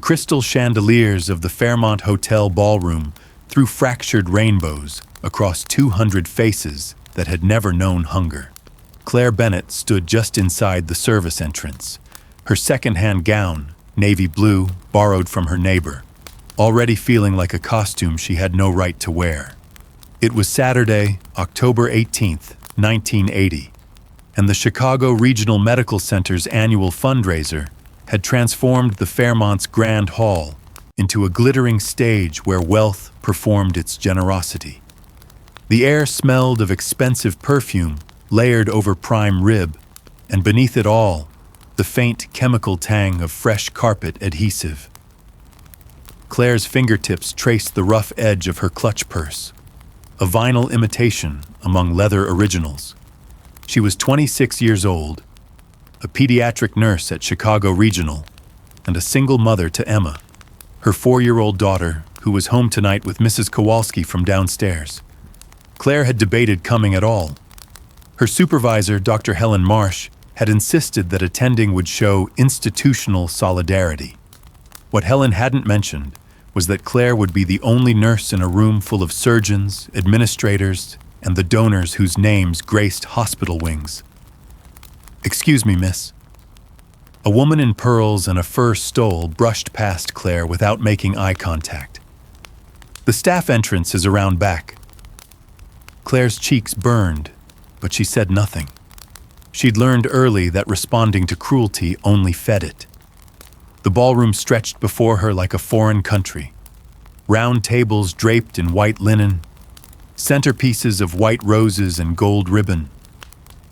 crystal chandeliers of the Fairmont Hotel ballroom threw fractured rainbows across 200 faces that had never known hunger. Claire Bennett stood just inside the service entrance, her second-hand gown, navy blue, borrowed from her neighbor, already feeling like a costume she had no right to wear. It was Saturday, October 18th, 1980, and the Chicago Regional Medical Center's annual fundraiser had transformed the Fairmont's Grand Hall into a glittering stage where wealth performed its generosity. The air smelled of expensive perfume layered over prime rib, and beneath it all, the faint chemical tang of fresh carpet adhesive. Claire's fingertips traced the rough edge of her clutch purse, a vinyl imitation among leather originals. She was 26 years old, a pediatric nurse at Chicago Regional, and a single mother to Emma, her 4-year-old daughter, who was home tonight with Mrs. Kowalski from downstairs. Claire had debated coming at all. Her supervisor, Dr. Helen Marsh, had insisted that attending would show institutional solidarity. What Helen hadn't mentioned was that Claire would be the only nurse in a room full of surgeons, administrators, and the donors whose names graced hospital wings. "Excuse me, miss." A woman in pearls and a fur stole brushed past Claire without making eye contact. "The staff entrance is around back." Claire's cheeks burned, but she said nothing. She'd learned early that responding to cruelty only fed it. The ballroom stretched before her like a foreign country. Round tables draped in white linen, centerpieces of white roses and gold ribbon,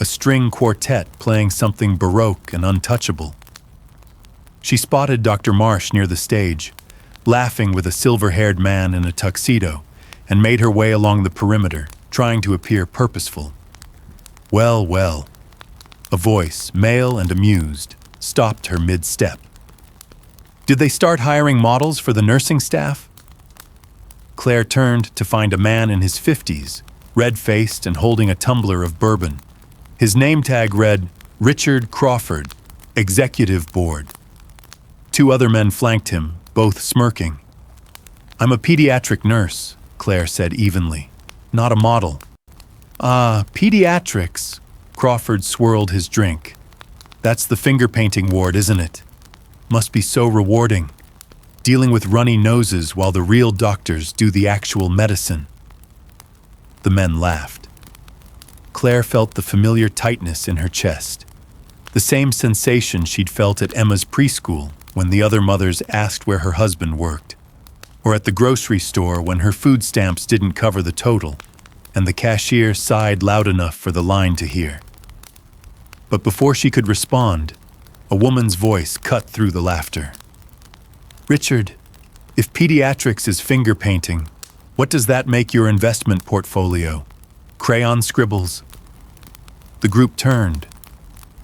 a string quartet playing something baroque and untouchable. She spotted Dr. Marsh near the stage, laughing with a silver-haired man in a tuxedo, and made her way along the perimeter, trying to appear purposeful. "Well, well." A voice, male and amused, stopped her mid-step. "Did they start hiring models for the nursing staff?" Claire turned to find a man in his 50s, red-faced and holding a tumbler of bourbon. His name tag read, "Richard Crawford, Executive Board." 2 other men flanked him, both smirking. "I'm a pediatric nurse," Claire said evenly, "not a model." "Ah, pediatrics." Crawford swirled his drink. "That's the finger painting ward, isn't it? Must be so rewarding, dealing with runny noses while the real doctors do the actual medicine." The men laughed. Claire felt the familiar tightness in her chest, the same sensation she'd felt at Emma's preschool when the other mothers asked where her husband worked, or at the grocery store when her food stamps didn't cover the total, and the cashier sighed loud enough for the line to hear. But before she could respond, a woman's voice cut through the laughter. "Richard, if pediatrics is finger painting, what does that make your investment portfolio? Crayon scribbles?" The group turned.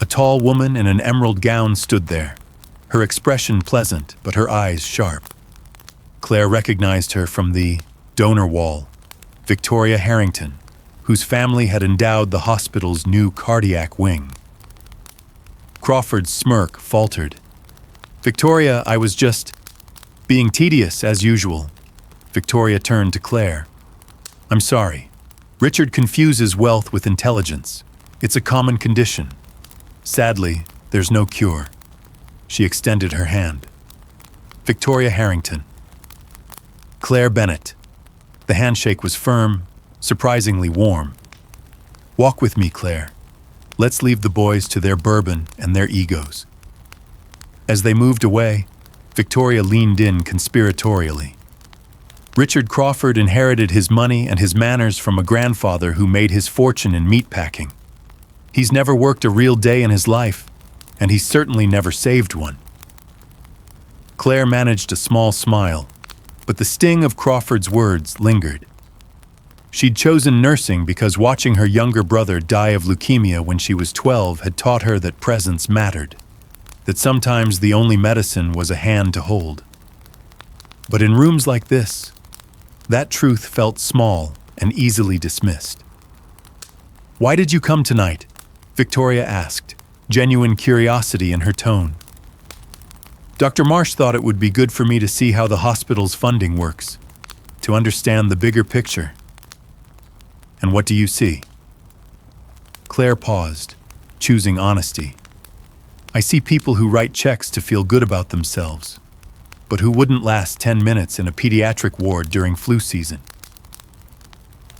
A tall woman in an emerald gown stood there, her expression pleasant but her eyes sharp. Claire recognized her from the donor wall, Victoria Harrington, whose family had endowed the hospital's new cardiac wing. Crawford's smirk faltered. "Victoria, I was just being tedious as usual." Victoria turned to Claire. "I'm sorry. Richard confuses wealth with intelligence. It's a common condition. Sadly, there's no cure." She extended her hand. "Victoria Harrington." Claire Bennett. The handshake was firm, surprisingly warm. "Walk with me, Claire. Let's leave the boys to their bourbon and their egos." As they moved away, Victoria leaned in conspiratorially. Richard Crawford inherited his money and his manners from a grandfather who made his fortune in meatpacking. He's never worked a real day in his life, and he's certainly never saved one. Claire managed a small smile, but the sting of Crawford's words lingered. She'd chosen nursing because watching her younger brother die of leukemia when she was 12 had taught her that presence mattered, that sometimes the only medicine was a hand to hold. But in rooms like this, that truth felt small and easily dismissed. "Why did you come tonight?" Victoria asked, genuine curiosity in her tone. Dr. Marsh thought it would be good for me to see how the hospital's funding works, to understand the bigger picture. And what do you see? Claire paused, choosing honesty. I see people who write checks to feel good about themselves, but who wouldn't last 10 minutes in a pediatric ward during flu season.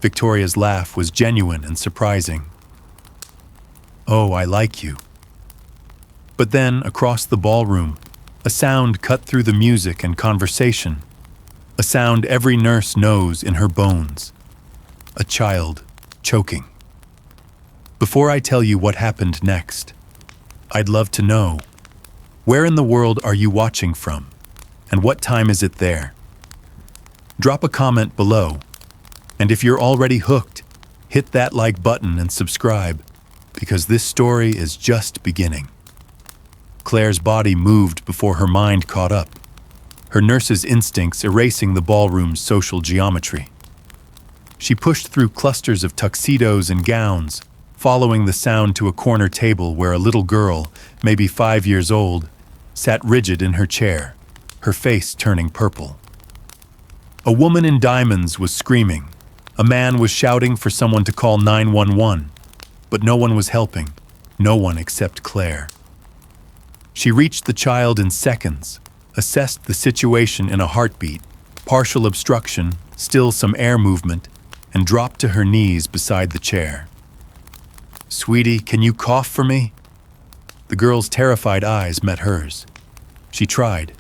Victoria's laugh was genuine and surprising. Oh, I like you. But then, across the ballroom, a sound cut through the music and conversation. A sound every nurse knows in her bones. A child choking. Before I tell you what happened next, I'd love to know, where in the world are you watching from? And what time is it there? Drop a comment below. And if you're already hooked, hit that like button and subscribe, because this story is just beginning. Claire's body moved before her mind caught up, her nurse's instincts erasing the ballroom's social geometry. She pushed through clusters of tuxedos and gowns, following the sound to a corner table where a little girl, maybe 5 years old, sat rigid in her chair, her face turning purple. A woman in diamonds was screaming. A man was shouting for someone to call 911, but no one was helping, no one except Claire. She reached the child in seconds, assessed the situation in a heartbeat, partial obstruction, still some air movement, and dropped to her knees beside the chair. "Sweetie, can you cough for me?" The girl's terrified eyes met hers. She tried.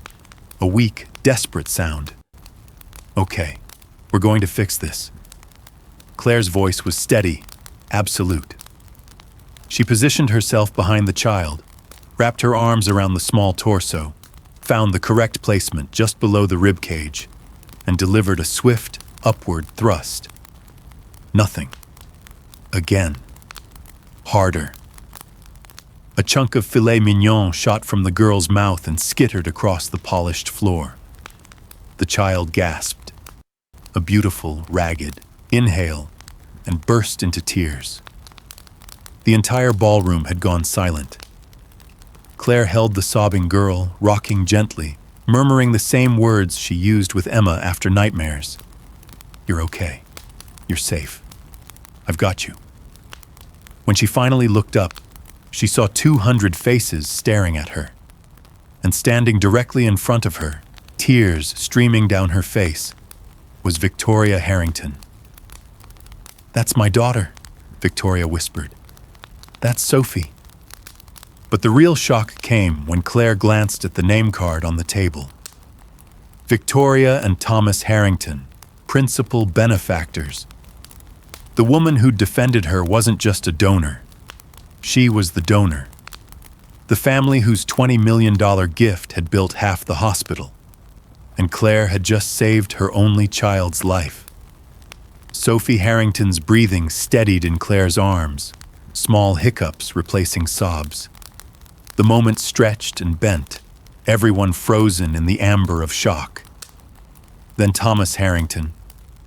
A weak, desperate sound. "Okay, we're going to fix this." Claire's voice was steady, absolute. She positioned herself behind the child, wrapped her arms around the small torso, found the correct placement just below the rib cage, and delivered a swift, upward thrust. Nothing. Again. Harder. A chunk of filet mignon shot from the girl's mouth and skittered across the polished floor. The child gasped. A beautiful, ragged inhale, and burst into tears. The entire ballroom had gone silent. Claire held the sobbing girl, rocking gently, murmuring the same words she used with Emma after nightmares. "You're okay. You're safe. I've got you." When she finally looked up, she saw 200 faces staring at her. And standing directly in front of her, tears streaming down her face, was Victoria Harrington. "That's my daughter," Victoria whispered. "That's Sophie." But the real shock came when Claire glanced at the name card on the table. Victoria and Thomas Harrington, principal benefactors. The woman who defended her wasn't just a donor. She was the donor. The family whose $20 million gift had built half the hospital. And Claire had just saved her only child's life. Sophie Harrington's breathing steadied in Claire's arms, small hiccups replacing sobs. The moment stretched and bent, everyone frozen in the amber of shock. Then Thomas Harrington,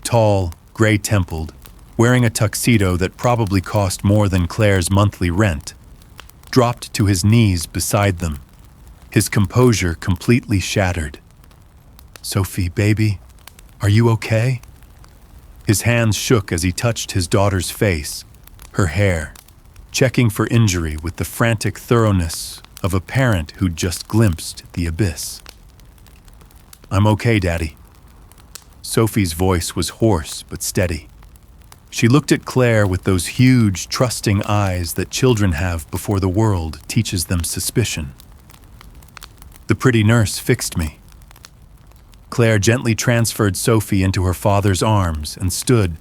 tall, gray-templed, wearing a tuxedo that probably cost more than Claire's monthly rent, dropped to his knees beside them, his composure completely shattered. "Sophie, baby, are you okay?" His hands shook as he touched his daughter's face, her hair, checking for injury with the frantic thoroughness of a parent who'd just glimpsed the abyss. "I'm okay, Daddy." Sophie's voice was hoarse but steady. She looked at Claire with those huge, trusting eyes that children have before the world teaches them suspicion. "The pretty nurse fixed me." Claire gently transferred Sophie into her father's arms and stood,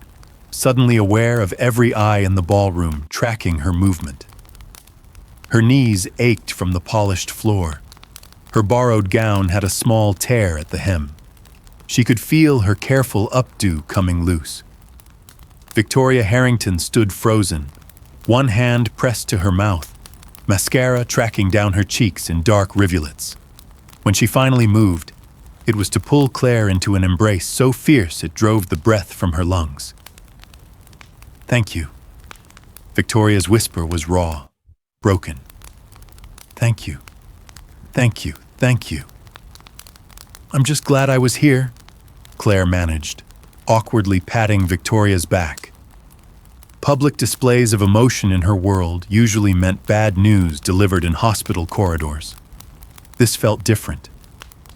suddenly aware of every eye in the ballroom tracking her movement. Her knees ached from the polished floor. Her borrowed gown had a small tear at the hem. She could feel her careful updo coming loose. Victoria Harrington stood frozen, one hand pressed to her mouth, mascara tracking down her cheeks in dark rivulets. When she finally moved, it was to pull Claire into an embrace so fierce it drove the breath from her lungs. "Thank you." Victoria's whisper was raw, broken. "Thank you. Thank you. Thank you." I'm just glad I was here, Claire managed, awkwardly patting Victoria's back. Public displays of emotion in her world usually meant bad news delivered in hospital corridors. This felt different.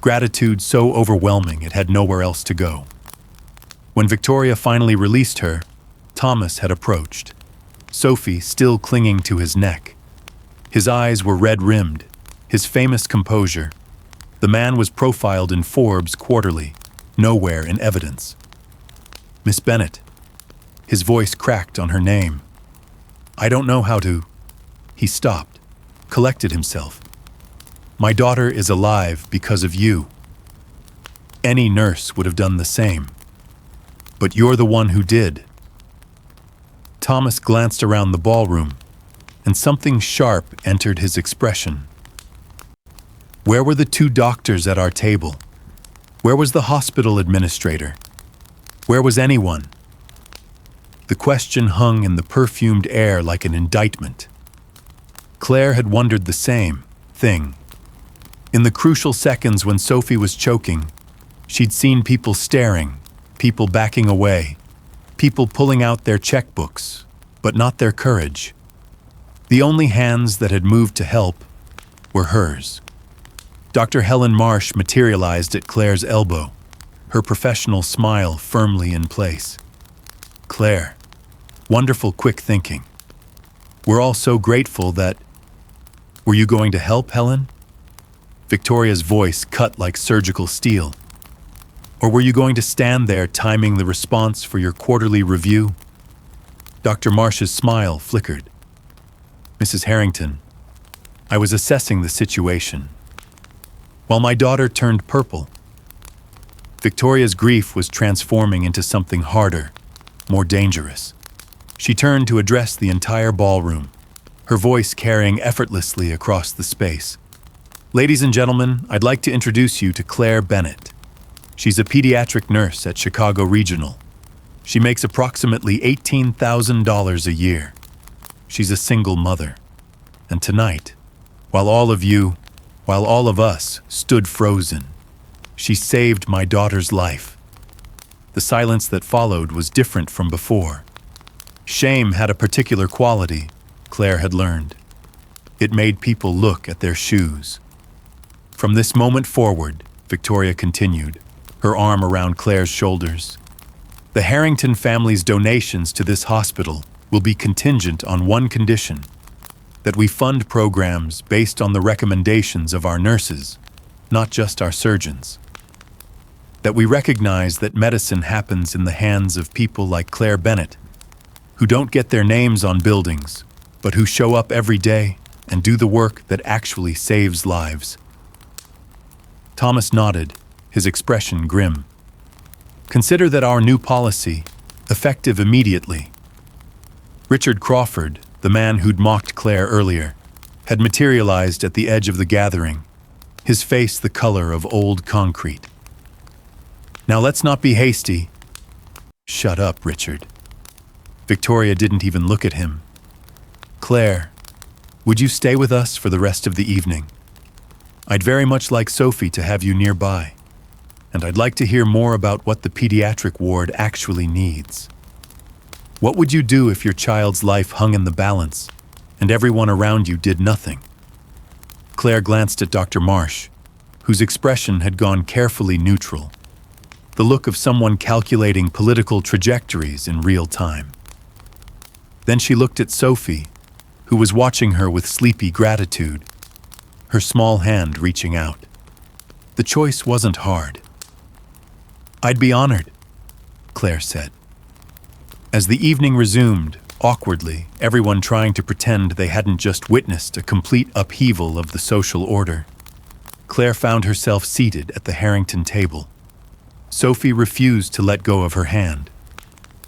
Gratitude so overwhelming it had nowhere else to go. When Victoria finally released her, Thomas had approached, Sophie still clinging to his neck. His eyes were red-rimmed, his famous composure. The man was profiled in Forbes Quarterly, nowhere in evidence. Miss Bennett. His voice cracked on her name. I don't know how to... He stopped, collected himself. My daughter is alive because of you. Any nurse would have done the same. But you're the one who did. Thomas glanced around the ballroom, and something sharp entered his expression. Where were the 2 doctors at our table? Where was the hospital administrator? Where was anyone? The question hung in the perfumed air like an indictment. Claire had wondered the same thing. In the crucial seconds when Sophie was choking, she'd seen people staring, people backing away, people pulling out their checkbooks, but not their courage. The only hands that had moved to help were hers. Dr. Helen Marsh materialized at Claire's elbow, her professional smile firmly in place. Claire, wonderful quick thinking. We're all so grateful that... Were you going to help, Helen? Victoria's voice cut like surgical steel. Or were you going to stand there timing the response for your quarterly review? Dr. Marsh's smile flickered. Mrs. Harrington, I was assessing the situation. While my daughter turned purple, Victoria's grief was transforming into something harder, more dangerous. She turned to address the entire ballroom, her voice carrying effortlessly across the space. Ladies and gentlemen, I'd like to introduce you to Claire Bennett. She's a pediatric nurse at Chicago Regional. She makes approximately $18,000 a year. She's a single mother. And tonight, while all of us stood frozen, she saved my daughter's life. The silence that followed was different from before. Shame had a particular quality, Claire had learned. It made people look at their shoes. From this moment forward, Victoria continued, her arm around Claire's shoulders. The Harrington family's donations to this hospital will be contingent on one condition: that we fund programs based on the recommendations of our nurses, not just our surgeons. That we recognize that medicine happens in the hands of people like Claire Bennett, who don't get their names on buildings, but who show up every day and do the work that actually saves lives. Thomas nodded, his expression grim. Consider that our new policy, effective immediately. Richard Crawford, the man who'd mocked Claire earlier, had materialized at the edge of the gathering, his face the color of old concrete. Now let's not be hasty. Shut up, Richard. Victoria didn't even look at him. Claire, would you stay with us for the rest of the evening? I'd very much like Sophie to have you nearby, and I'd like to hear more about what the pediatric ward actually needs. What would you do if your child's life hung in the balance and everyone around you did nothing? Claire glanced at Dr. Marsh, whose expression had gone carefully neutral, the look of someone calculating political trajectories in real time. Then she looked at Sophie, who was watching her with sleepy gratitude, her small hand reaching out. The choice wasn't hard. I'd be honored, Claire said. As the evening resumed, awkwardly, everyone trying to pretend they hadn't just witnessed a complete upheaval of the social order, Claire found herself seated at the Harrington table. Sophie refused to let go of her hand.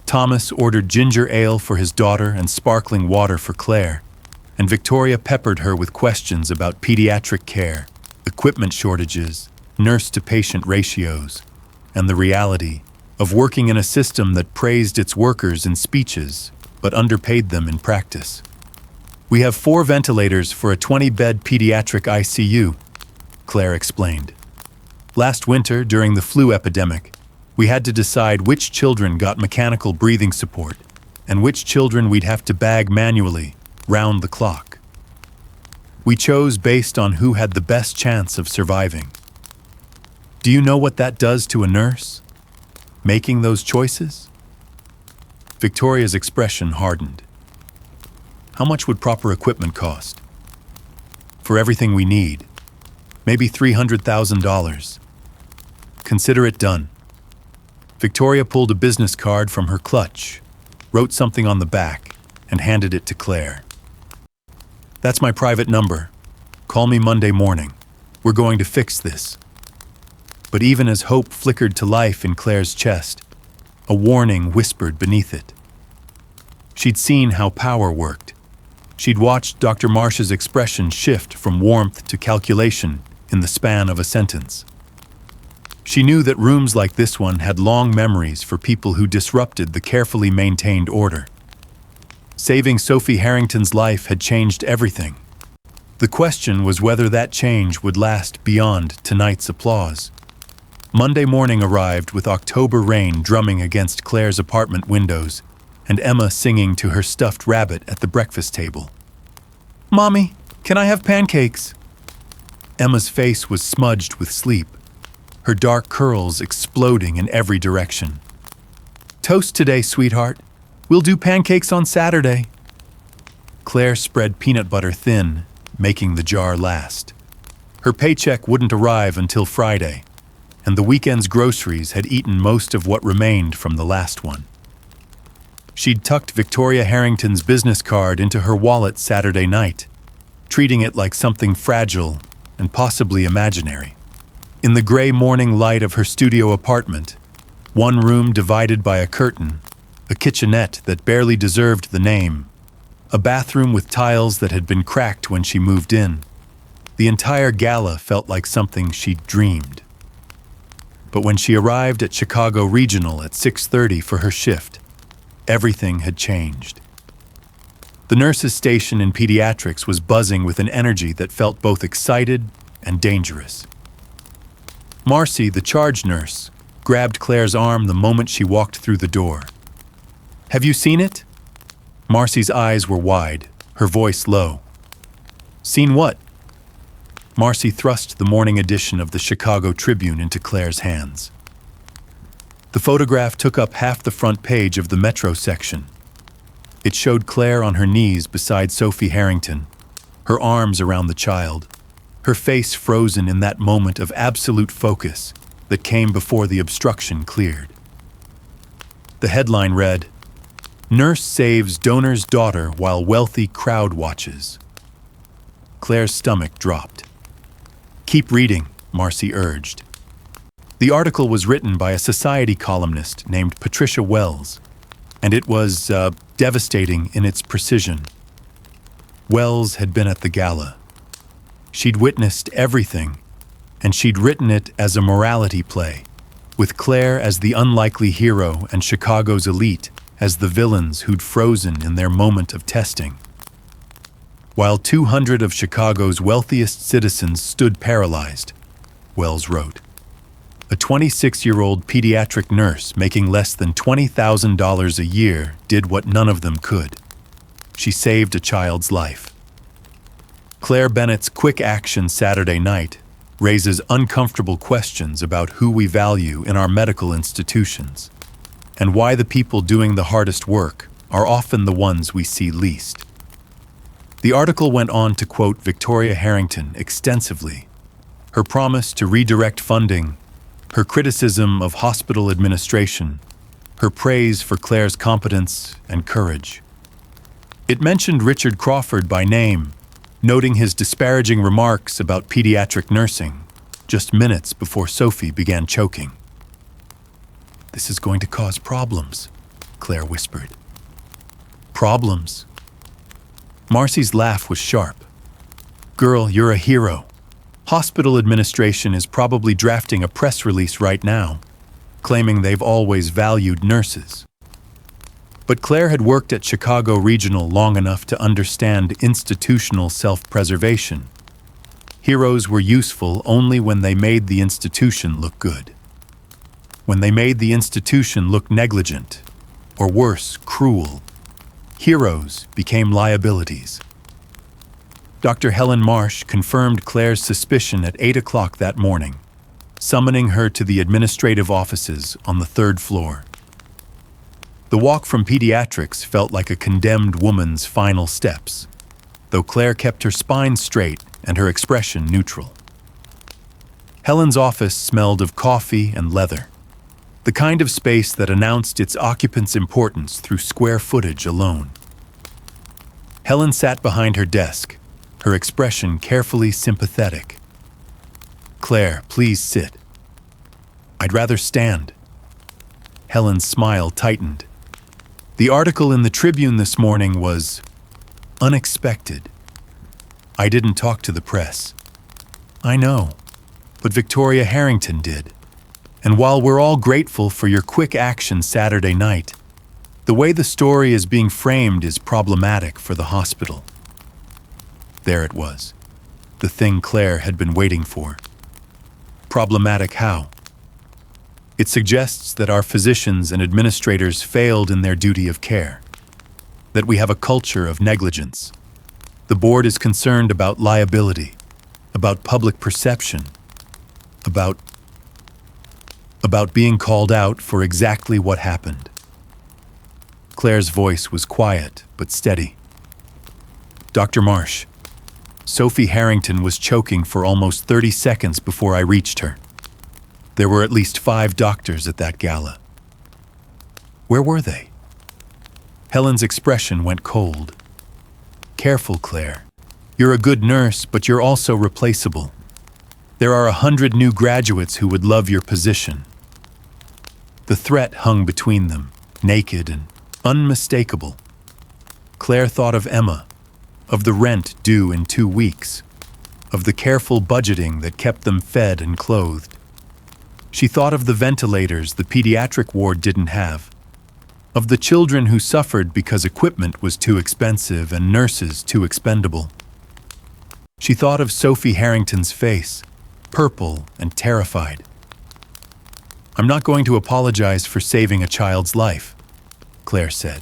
Thomas ordered ginger ale for his daughter and sparkling water for Claire, and Victoria peppered her with questions about pediatric care, equipment shortages, nurse-to-patient ratios, and the reality of working in a system that praised its workers in speeches but underpaid them in practice. We have 4 ventilators for a 20-bed pediatric ICU, Claire explained. Last winter, during the flu epidemic, we had to decide which children got mechanical breathing support and which children we'd have to bag manually, round the clock. We chose based on who had the best chance of surviving. Do you know what that does to a nurse? Making those choices? Victoria's expression hardened. How much would proper equipment cost? For everything we need, maybe $300,000. Consider it done. Victoria pulled a business card from her clutch, wrote something on the back, and handed it to Claire. That's my private number. Call me Monday morning. We're going to fix this. But even as hope flickered to life in Claire's chest, a warning whispered beneath it. She'd seen how power worked. She'd watched Dr. Marsh's expression shift from warmth to calculation in the span of a sentence. She knew that rooms like this one had long memories for people who disrupted the carefully maintained order. Saving Sophie Harrington's life had changed everything. The question was whether that change would last beyond tonight's applause. Monday morning arrived with October rain drumming against Claire's apartment windows and Emma singing to her stuffed rabbit at the breakfast table. "Mommy, can I have pancakes?" Emma's face was smudged with sleep, her dark curls exploding in every direction. "Toast today, sweetheart. We'll do pancakes on Saturday." Claire spread peanut butter thin, making the jar last. Her paycheck wouldn't arrive until Friday, and the weekend's groceries had eaten most of what remained from the last one. She'd tucked Victoria Harrington's business card into her wallet Saturday night, treating it like something fragile and possibly imaginary. In the gray morning light of her studio apartment, one room divided by a curtain, a kitchenette that barely deserved the name, a bathroom with tiles that had been cracked when she moved in, the entire Gala felt like something she'd dreamed. But when she arrived at Chicago Regional at 6:30 for her shift, everything had changed. The nurse's station in pediatrics was buzzing with an energy that felt both excited and dangerous. Marcy, the charge nurse, grabbed Claire's arm the moment she walked through the door. "Have you seen it?" Marcy's eyes were wide, her voice low. "Seen what?" Marcy thrust the morning edition of the Chicago Tribune into Claire's hands. The photograph took up half the front page of the Metro section. It showed Claire on her knees beside Sophie Harrington, her arms around the child, her face frozen in that moment of absolute focus that came before the obstruction cleared. The headline read, "Nurse saves donor's daughter while wealthy crowd watches." Claire's stomach dropped. "Keep reading," Marcy urged. The article was written by a society columnist named Patricia Wells, and it was devastating in its precision. Wells had been at the Gala. She'd witnessed everything, and she'd written it as a morality play, with Claire as the unlikely hero and Chicago's elite as the villains who'd frozen in their moment of testing. While 200 of Chicago's wealthiest citizens stood paralyzed, Wells wrote, a 26-year-old pediatric nurse making less than $20,000 a year did what none of them could. She saved a child's life. Claire Bennett's quick action Saturday night raises uncomfortable questions about who we value in our medical institutions, and why the people doing the hardest work are often the ones we see least. The article went on to quote Victoria Harrington extensively, her promise to redirect funding, her criticism of hospital administration, her praise for Claire's competence and courage. It mentioned Richard Crawford by name, noting his disparaging remarks about pediatric nursing just minutes before Sophie began choking. "This is going to cause problems," Claire whispered. "Problems?" Marcy's laugh was sharp. "Girl, you're a hero. Hospital administration is probably drafting a press release right now, claiming they've always valued nurses." But Claire had worked at Chicago Regional long enough to understand institutional self-preservation. Heroes were useful only when they made the institution look good. When they made the institution look negligent, or worse, cruel, heroes became liabilities. Dr. Helen Marsh confirmed Claire's suspicion at 8 o'clock that morning, summoning her to the administrative offices on the 3rd floor. The walk from pediatrics felt like a condemned woman's final steps, though Claire kept her spine straight and her expression neutral. Helen's office smelled of coffee and leather, the kind of space that announced its occupant's importance through square footage alone. Helen sat behind her desk, her expression carefully sympathetic. "Claire, please sit." "I'd rather stand." Helen's smile tightened. "The article in the Tribune this morning was unexpected. I didn't talk to the press." "I know, but Victoria Harrington did. And while we're all grateful for your quick action Saturday night, the way the story is being framed is problematic for the hospital." There it was, the thing Claire had been waiting for. Problematic how? It suggests that our physicians and administrators failed in their duty of care, that we have a culture of negligence. The board is concerned about liability, about public perception, about being called out for exactly what happened. Claire's voice was quiet but steady. "Dr. Marsh, Sophie Harrington was choking for almost 30 seconds before I reached her. There were at least 5 doctors at that gala." "Where were they?" Helen's expression went cold. "Careful, Claire. You're a good nurse, but you're also replaceable. There are 100 new graduates who would love your position." The threat hung between them, naked and unmistakable. Claire thought of Emma, of the rent due in 2 weeks, of the careful budgeting that kept them fed and clothed. She thought of the ventilators the pediatric ward didn't have, of the children who suffered because equipment was too expensive and nurses too expendable. She thought of Sophie Harrington's face, purple and terrified. "I'm not going to apologize for saving a child's life," Claire said.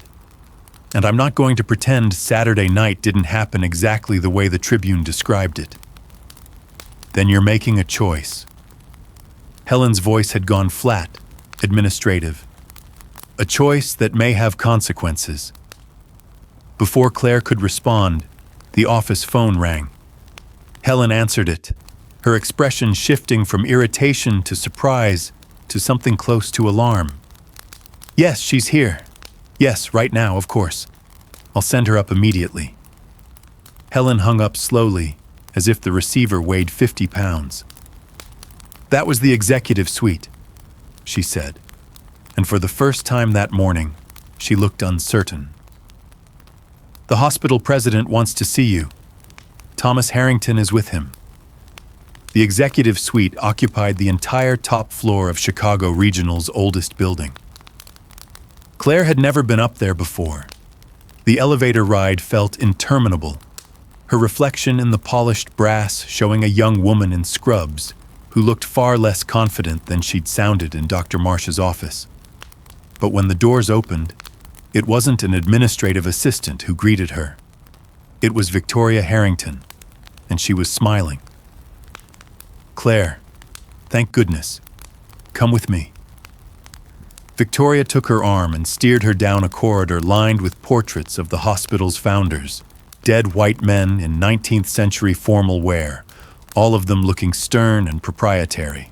"And I'm not going to pretend Saturday night didn't happen exactly the way the Tribune described it." "Then you're making a choice." Helen's voice had gone flat, administrative. "A choice that may have consequences." Before Claire could respond, the office phone rang. Helen answered it, her expression shifting from irritation to surprise to something close to alarm. "Yes, she's here. Yes, right now, of course. I'll send her up immediately." Helen hung up slowly, as if the receiver weighed 50 pounds. "That was the executive suite," she said, and for the first time that morning, she looked uncertain. "The hospital president wants to see you. Thomas Harrington is with him." The executive suite occupied the entire top floor of Chicago Regional's oldest building. Claire had never been up there before. The elevator ride felt interminable, her reflection in the polished brass showing a young woman in scrubs who looked far less confident than she'd sounded in Dr. Marsh's office. But when the doors opened, it wasn't an administrative assistant who greeted her. It was Victoria Harrington, and she was smiling. "Claire, thank goodness. Come with me." Victoria took her arm and steered her down a corridor lined with portraits of the hospital's founders, dead white men in 19th century formal wear, all of them looking stern and proprietary.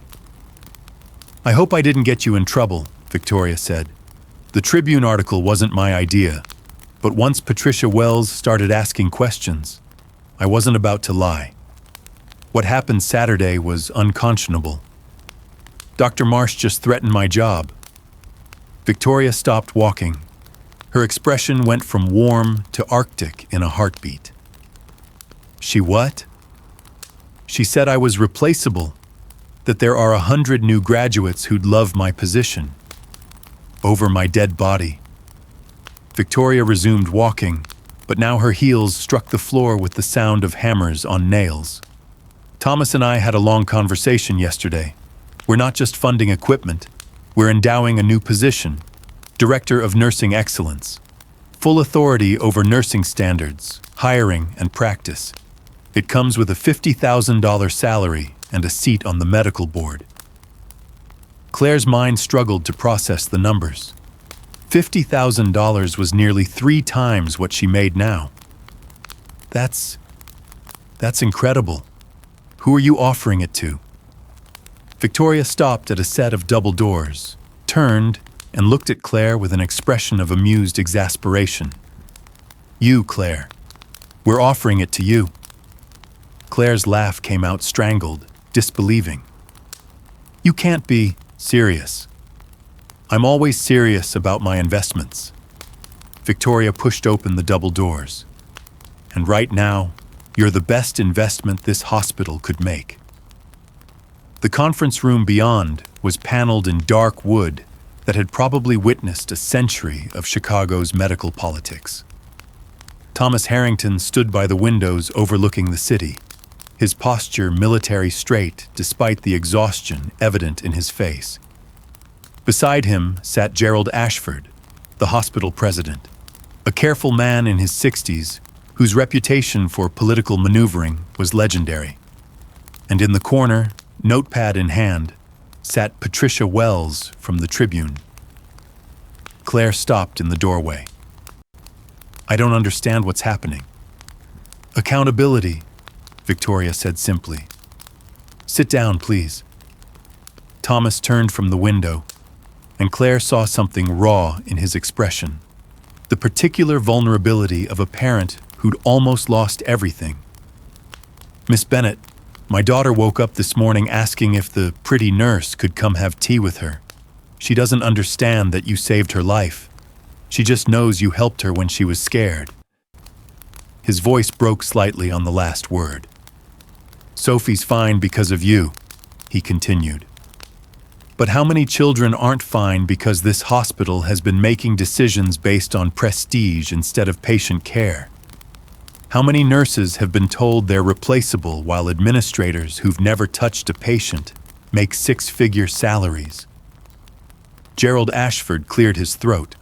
"I hope I didn't get you in trouble," Victoria said. "The Tribune article wasn't my idea, but once Patricia Wells started asking questions, I wasn't about to lie. What happened Saturday was unconscionable. Dr. Marsh just threatened my job." Victoria stopped walking. Her expression went from warm to arctic in a heartbeat. "She what?" "She said I was replaceable, that there are 100 new graduates who'd love my position. Over my dead body." Victoria resumed walking, but now her heels struck the floor with the sound of hammers on nails. Thomas and I had a long conversation yesterday. We're not just funding equipment, we're endowing a new position, Director of Nursing Excellence. Full authority over nursing standards, hiring, and practice. It comes with a $50,000 salary and a seat on the medical board. Claire's mind struggled to process the numbers. $50,000 was nearly 3 times what she made now. That's incredible. Who are you offering it to? Victoria stopped at a set of double doors, turned, and looked at Claire with an expression of amused exasperation. You, Claire. We're offering it to you. Claire's laugh came out strangled, disbelieving. You can't be serious. I'm always serious about my investments. Victoria pushed open the double doors. And right now, you're the best investment this hospital could make. The conference room beyond was paneled in dark wood that had probably witnessed a century of Chicago's medical politics. Thomas Harrington stood by the windows overlooking the city, his posture military straight despite the exhaustion evident in his face. Beside him sat Gerald Ashford, the hospital president, a careful man in his 60s whose reputation for political maneuvering was legendary. And in the corner, notepad in hand, sat Patricia Wells from the Tribune. Claire stopped in the doorway. I don't understand what's happening. Accountability, Victoria said simply. Sit down, please. Thomas turned from the window, and Claire saw something raw in his expression. The particular vulnerability of a parent who'd almost lost everything. Miss Bennett, my daughter woke up this morning asking if the pretty nurse could come have tea with her. She doesn't understand that you saved her life. She just knows you helped her when she was scared. His voice broke slightly on the last word. Sophie's fine because of you, he continued. But how many children aren't fine because this hospital has been making decisions based on prestige instead of patient care? How many nurses have been told they're replaceable while administrators who've never touched a patient make 6-figure salaries? Gerald Ashford cleared his throat.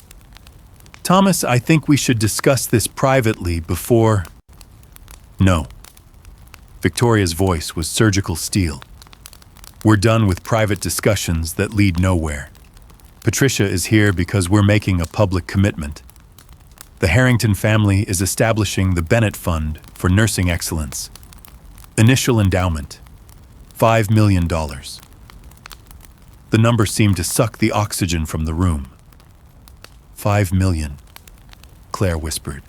Thomas, I think we should discuss this privately before... No. Victoria's voice was surgical steel. We're done with private discussions that lead nowhere. Patricia is here because we're making a public commitment. The Harrington family is establishing the Bennett Fund for Nursing Excellence. Initial endowment, $5 million. The number seemed to suck the oxygen from the room. 5 million, Claire whispered.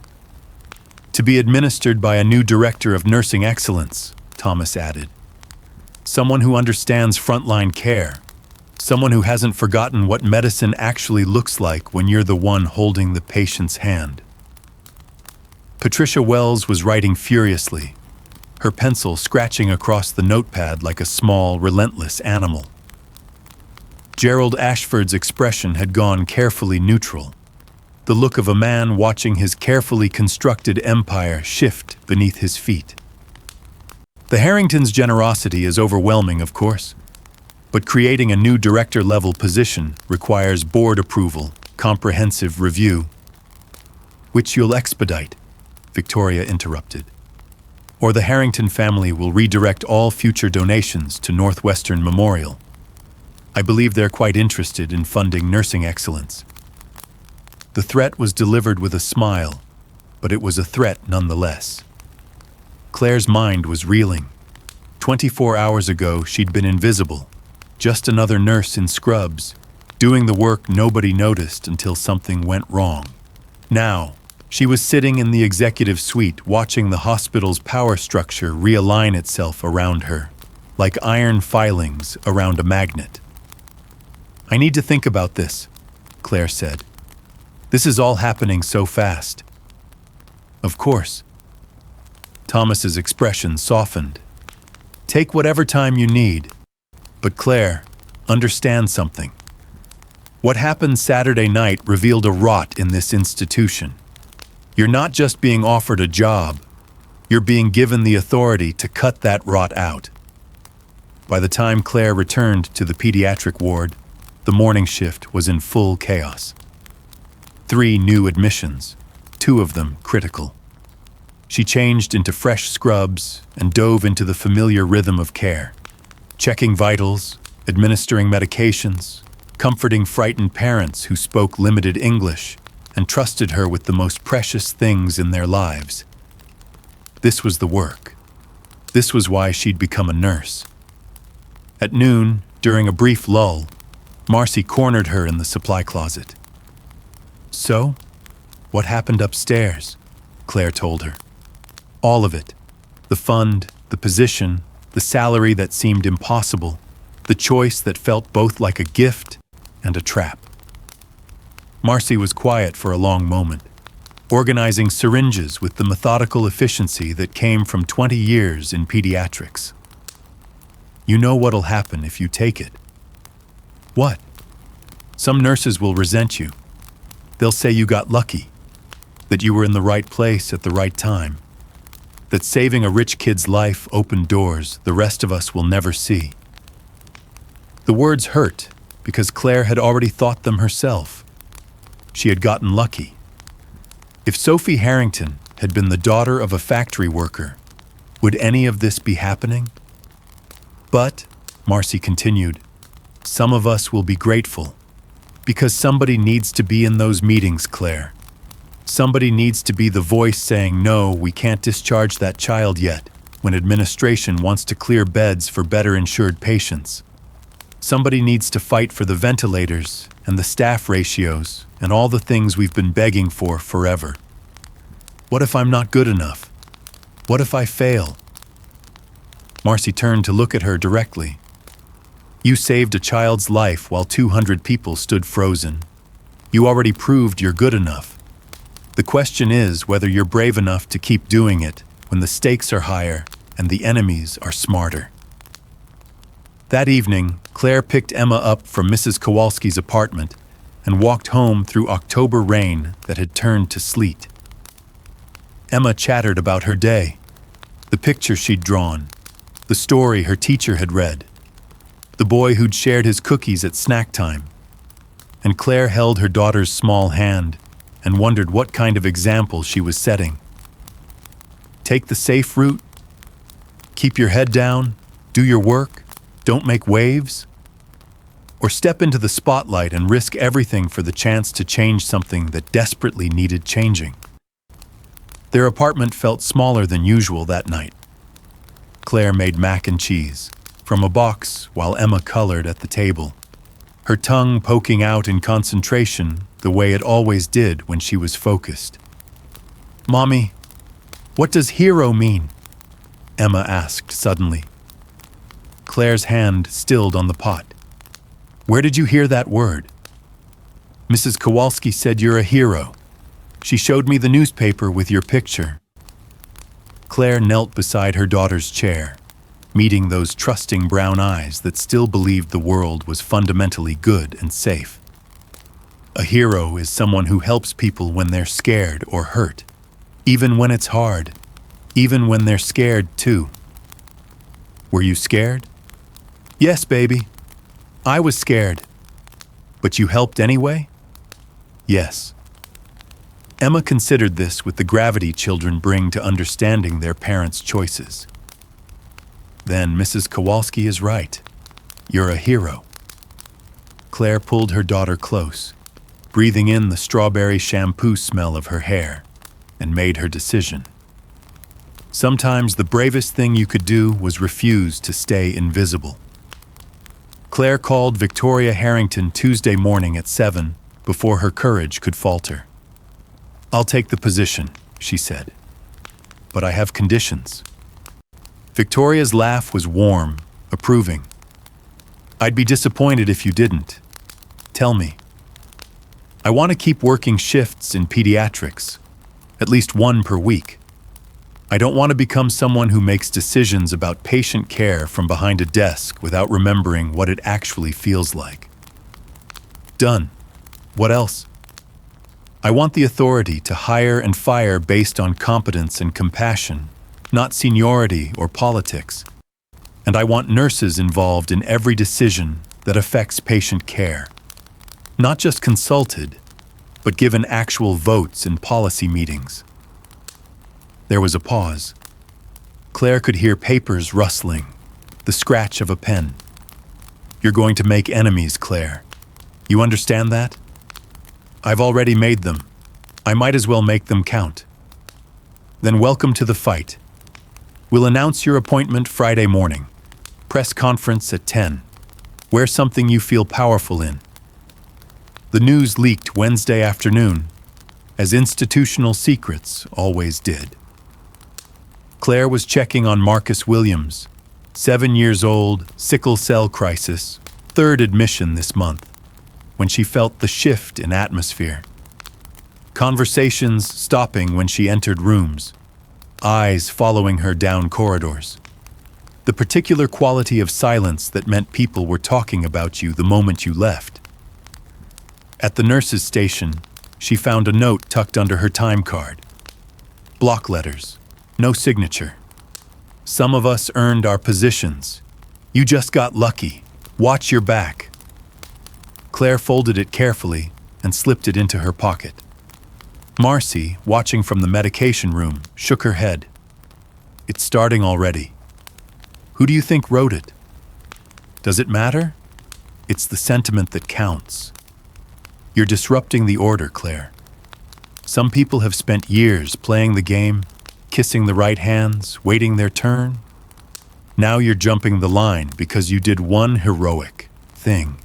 To be administered by a new director of nursing excellence, Thomas added. Someone who understands frontline care. Someone who hasn't forgotten what medicine actually looks like when you're the one holding the patient's hand. Patricia Wells was writing furiously, her pencil scratching across the notepad like a small, relentless animal. Gerald Ashford's expression had gone carefully neutral, the look of a man watching his carefully constructed empire shift beneath his feet. The Harringtons' generosity is overwhelming, of course, but creating a new director-level position requires board approval, comprehensive review, which you'll expedite, Victoria interrupted. Or the Harrington family will redirect all future donations to Northwestern Memorial. I believe they're quite interested in funding nursing excellence. The threat was delivered with a smile, but it was a threat nonetheless. Claire's mind was reeling. 24 hours ago, she'd been invisible, just another nurse in scrubs, doing the work nobody noticed until something went wrong. Now, she was sitting in the executive suite watching the hospital's power structure realign itself around her, like iron filings around a magnet. I need to think about this, Claire said. This is all happening so fast. Of course. Thomas's expression softened. Take whatever time you need. But Claire, understand something. What happened Saturday night revealed a rot in this institution. You're not just being offered a job. You're being given the authority to cut that rot out. By the time Claire returned to the pediatric ward, the morning shift was in full chaos. 3 new admissions, 2 of them critical. She changed into fresh scrubs and dove into the familiar rhythm of care, checking vitals, administering medications, comforting frightened parents who spoke limited English and trusted her with the most precious things in their lives. This was the work. This was why she'd become a nurse. At noon, during a brief lull, Marcy cornered her in the supply closet. "So, what happened upstairs?" Claire told her. All of it. The fund, the position, the salary that seemed impossible, the choice that felt both like a gift and a trap. Marcy was quiet for a long moment, organizing syringes with the methodical efficiency that came from 20 years in pediatrics. "You know what'll happen if you take it." "What?" "Some nurses will resent you. They'll say you got lucky, that you were in the right place at the right time, that saving a rich kid's life opened doors the rest of us will never see." The words hurt because Claire had already thought them herself. She had gotten lucky. If Sophie Harrington had been the daughter of a factory worker, would any of this be happening? "But," Marcy continued, "some of us will be grateful, because somebody needs to be in those meetings, Claire. Somebody needs to be the voice saying, no, we can't discharge that child yet, when administration wants to clear beds for better insured patients. Somebody needs to fight for the ventilators and the staff ratios and all the things we've been begging for forever. What if I'm not good enough? What if I fail?" Marcy turned to look at her directly. "You saved a child's life while 200 people stood frozen. You already proved you're good enough. The question is whether you're brave enough to keep doing it when the stakes are higher and the enemies are smarter." That evening, Claire picked Emma up from Mrs. Kowalski's apartment and walked home through October rain that had turned to sleet. Emma chattered about her day, the picture she'd drawn, the story her teacher had read, the boy who'd shared his cookies at snack time. And Claire held her daughter's small hand and wondered what kind of example she was setting. Take the safe route? Keep your head down? Do your work? Don't make waves? Or step into the spotlight and risk everything for the chance to change something that desperately needed changing? Their apartment felt smaller than usual that night. Claire made mac and cheese from a box while Emma colored at the table, her tongue poking out in concentration the way it always did when she was focused. "Mommy, what does hero mean?" Emma asked suddenly. Claire's hand stilled on the pot. "Where did you hear that word?" "Mrs. Kowalski said you're a hero. She showed me the newspaper with your picture." Claire knelt beside her daughter's chair, meeting those trusting brown eyes that still believed the world was fundamentally good and safe. A hero is someone who helps people when they're scared or hurt, even when it's hard, even when they're scared too. "Were you scared?" "Yes, baby. I was scared." "But you helped anyway?" "Yes." Emma considered this with the gravity children bring to understanding their parents' choices. "Then Mrs. Kowalski is right. You're a hero." Claire pulled her daughter close, breathing in the strawberry shampoo smell of her hair, and made her decision. Sometimes the bravest thing you could do was refuse to stay invisible. Claire called Victoria Harrington Tuesday morning at 7 before her courage could falter. "I'll take the position," she said, "but I have conditions." Victoria's laugh was warm, approving. "I'd be disappointed if you didn't. Tell me." "I want to keep working shifts in pediatrics, at least 1 per week. I don't want to become someone who makes decisions about patient care from behind a desk without remembering what it actually feels like." "Done. What else?" "I want the authority to hire and fire based on competence and compassion, not seniority or politics. And I want nurses involved in every decision that affects patient care. Not just consulted, but given actual votes in policy meetings. There was a pause. Claire could hear papers rustling, the scratch of a pen. You're going to make enemies, Claire. You understand that? I've already made them. I might as well make them count. Then welcome to the fight. We'll announce your appointment Friday morning. Press conference at 10. Wear something you feel powerful in. The news leaked Wednesday afternoon, as institutional secrets always did. Claire was checking on Marcus Williams, 7 years old, sickle cell crisis, 3rd admission this month, when she felt the shift in atmosphere. Conversations stopping when she entered rooms, eyes following her down corridors. The particular quality of silence that meant people were talking about you the moment you left. At the nurse's station, she found a note tucked under her time card. Block letters, no signature. Some of us earned our positions. You just got lucky. Watch your back. Claire folded it carefully and slipped it into her pocket. Marcy, watching from the medication room, shook her head. It's starting already. Who do you think wrote it? Does it matter? It's the sentiment that counts. You're disrupting the order, Claire. Some people have spent years playing the game, kissing the right hands, waiting their turn. Now you're jumping the line because you did one heroic thing.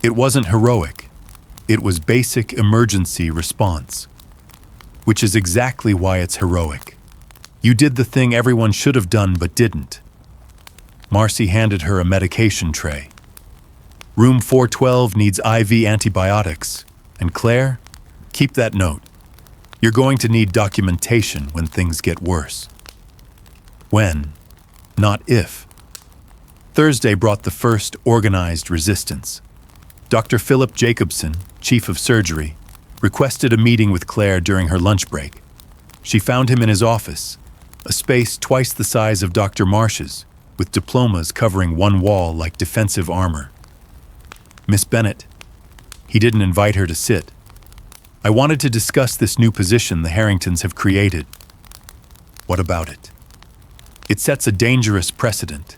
It wasn't heroic. It was basic emergency response, which is exactly why it's heroic. You did the thing everyone should have done but didn't. Marcy handed her a medication tray. Room 412 needs IV antibiotics. And Claire, keep that note. You're going to need documentation when things get worse. When, not if. Thursday brought the first organized resistance. Dr. Philip Jacobson, chief of surgery, requested a meeting with Claire during her lunch break. She found him in his office, a space twice the size of Dr. Marsh's, with diplomas covering one wall like defensive armor. Miss Bennett. He didn't invite her to sit. I wanted to discuss this new position the Harringtons have created. What about it? It sets a dangerous precedent.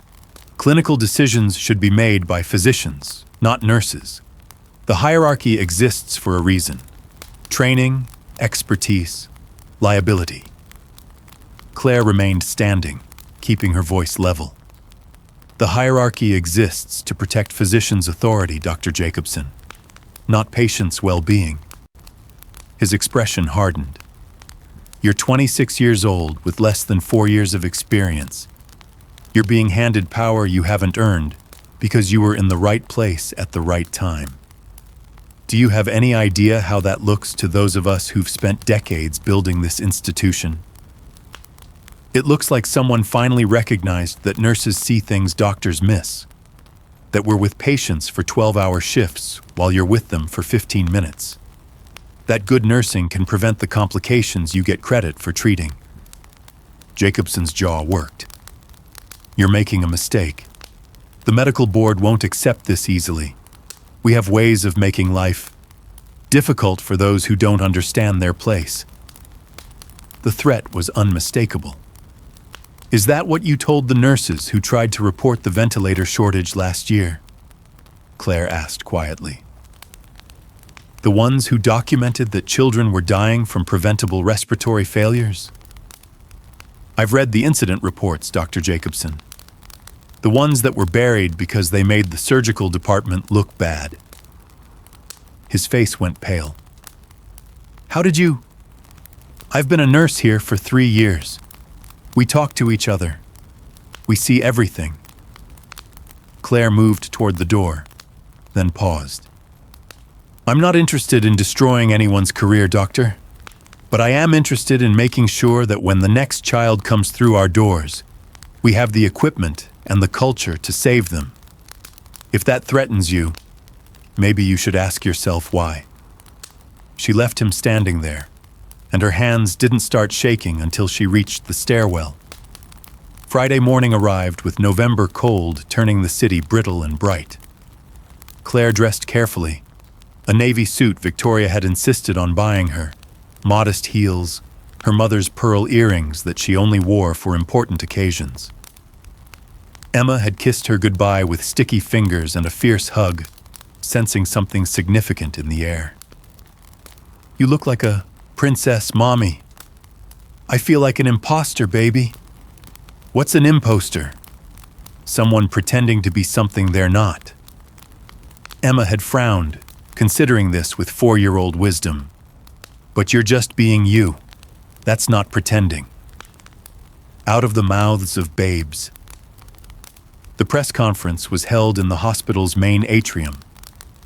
Clinical decisions should be made by physicians, not nurses. The hierarchy exists for a reason. Training, expertise, liability. Claire remained standing, keeping her voice level. The hierarchy exists to protect physicians' authority, Dr. Jacobson, not patients' well-being. His expression hardened. You're 26 years old with less than 4 years of experience. You're being handed power you haven't earned because you were in the right place at the right time. Do you have any idea how that looks to those of us who've spent decades building this institution? It looks like someone finally recognized that nurses see things doctors miss, that we're with patients for 12-hour shifts while you're with them for 15 minutes. That good nursing can prevent the complications you get credit for treating. Jacobson's jaw worked. You're making a mistake. The medical board won't accept this easily. We have ways of making life difficult for those who don't understand their place. The threat was unmistakable. Is that what you told the nurses who tried to report the ventilator shortage last year? Claire asked quietly. The ones who documented that children were dying from preventable respiratory failures? I've read the incident reports, Dr. Jacobson. The ones that were buried because they made the surgical department look bad. His face went pale. How did you? I've been a nurse here for 3 years. We talk to each other. We see everything. Claire moved toward the door, then paused. I'm not interested in destroying anyone's career, doctor, but I am interested in making sure that when the next child comes through our doors, we have the equipment and the culture to save them. If that threatens you, maybe you should ask yourself why. She left him standing there, and her hands didn't start shaking until she reached the stairwell. Friday morning arrived with November cold turning the city brittle and bright. Claire dressed carefully. A navy suit Victoria had insisted on buying her, modest heels, her mother's pearl earrings that she only wore for important occasions. Emma had kissed her goodbye with sticky fingers and a fierce hug, sensing something significant in the air. "You look like a princess, Mommy. I feel like an imposter, baby." "What's an imposter?" "Someone pretending to be something they're not." Emma had frowned, considering this with 4-year-old wisdom. "But you're just being you. That's not pretending." Out of the mouths of babes. The press conference was held in the hospital's main atrium,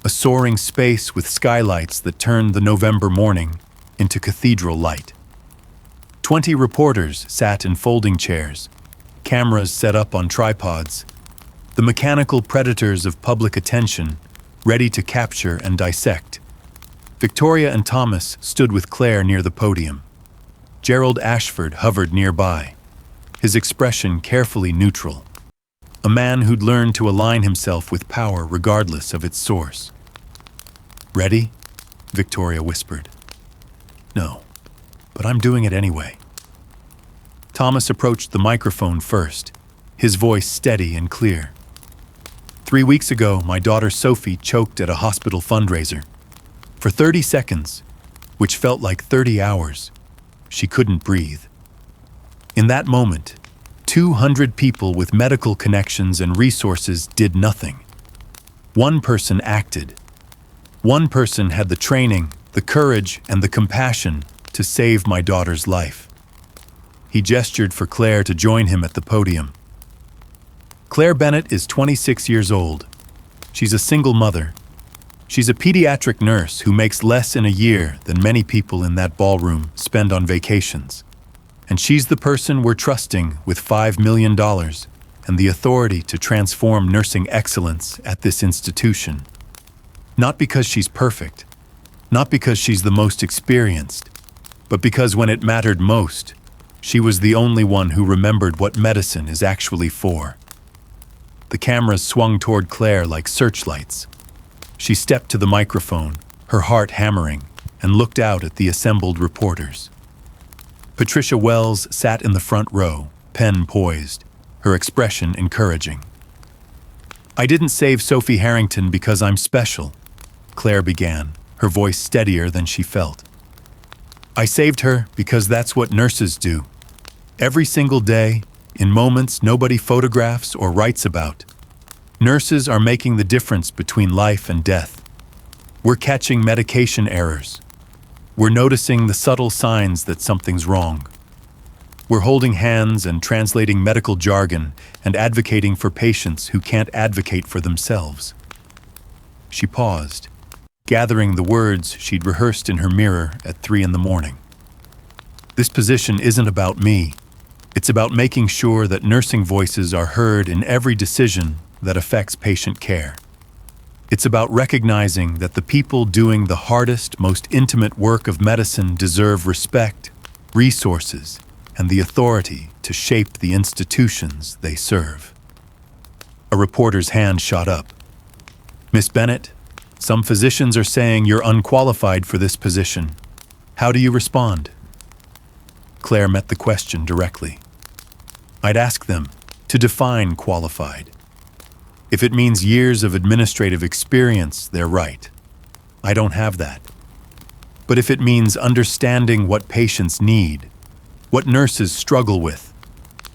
a soaring space with skylights that turned the November morning into cathedral light. 20 reporters sat in folding chairs, cameras set up on tripods, the mechanical predators of public attention, ready to capture and dissect. Victoria and Thomas stood with Claire near the podium. Gerald Ashford hovered nearby, his expression carefully neutral. A man who'd learned to align himself with power regardless of its source. "Ready?" Victoria whispered. "No, but I'm doing it anyway." Thomas approached the microphone first, his voice steady and clear. 3 weeks ago, my daughter Sophie choked at a hospital fundraiser. For 30 seconds, which felt like 30 hours, she couldn't breathe. In that moment, 200 people with medical connections and resources did nothing. One person acted. One person had the training, the courage, and the compassion to save my daughter's life. He gestured for Claire to join him at the podium. Claire Bennett is 26 years old. She's a single mother. She's a pediatric nurse who makes less in a year than many people in that ballroom spend on vacations. And she's the person we're trusting with $5 million and the authority to transform nursing excellence at this institution. Not because she's perfect, not because she's the most experienced, but because when it mattered most, she was the only one who remembered what medicine is actually for. The cameras swung toward Claire like searchlights. She stepped to the microphone, her heart hammering, and looked out at the assembled reporters. Patricia Wells sat in the front row, pen poised, her expression encouraging. "I didn't save Sophie Harrington because I'm special," Claire began, her voice steadier than she felt. "I saved her because that's what nurses do. Every single day, in moments nobody photographs or writes about. Nurses are making the difference between life and death. We're catching medication errors. We're noticing the subtle signs that something's wrong. We're holding hands and translating medical jargon and advocating for patients who can't advocate for themselves." She paused, gathering the words she'd rehearsed in her mirror at 3 a.m. "This position isn't about me. It's about making sure that nursing voices are heard in every decision that affects patient care. It's about recognizing that the people doing the hardest, most intimate work of medicine deserve respect, resources, and the authority to shape the institutions they serve." A reporter's hand shot up. "Miss Bennett, some physicians are saying you're unqualified for this position. How do you respond?" Claire met the question directly. "I'd ask them to define qualified. If it means years of administrative experience, they're right. I don't have that. But if it means understanding what patients need, what nurses struggle with,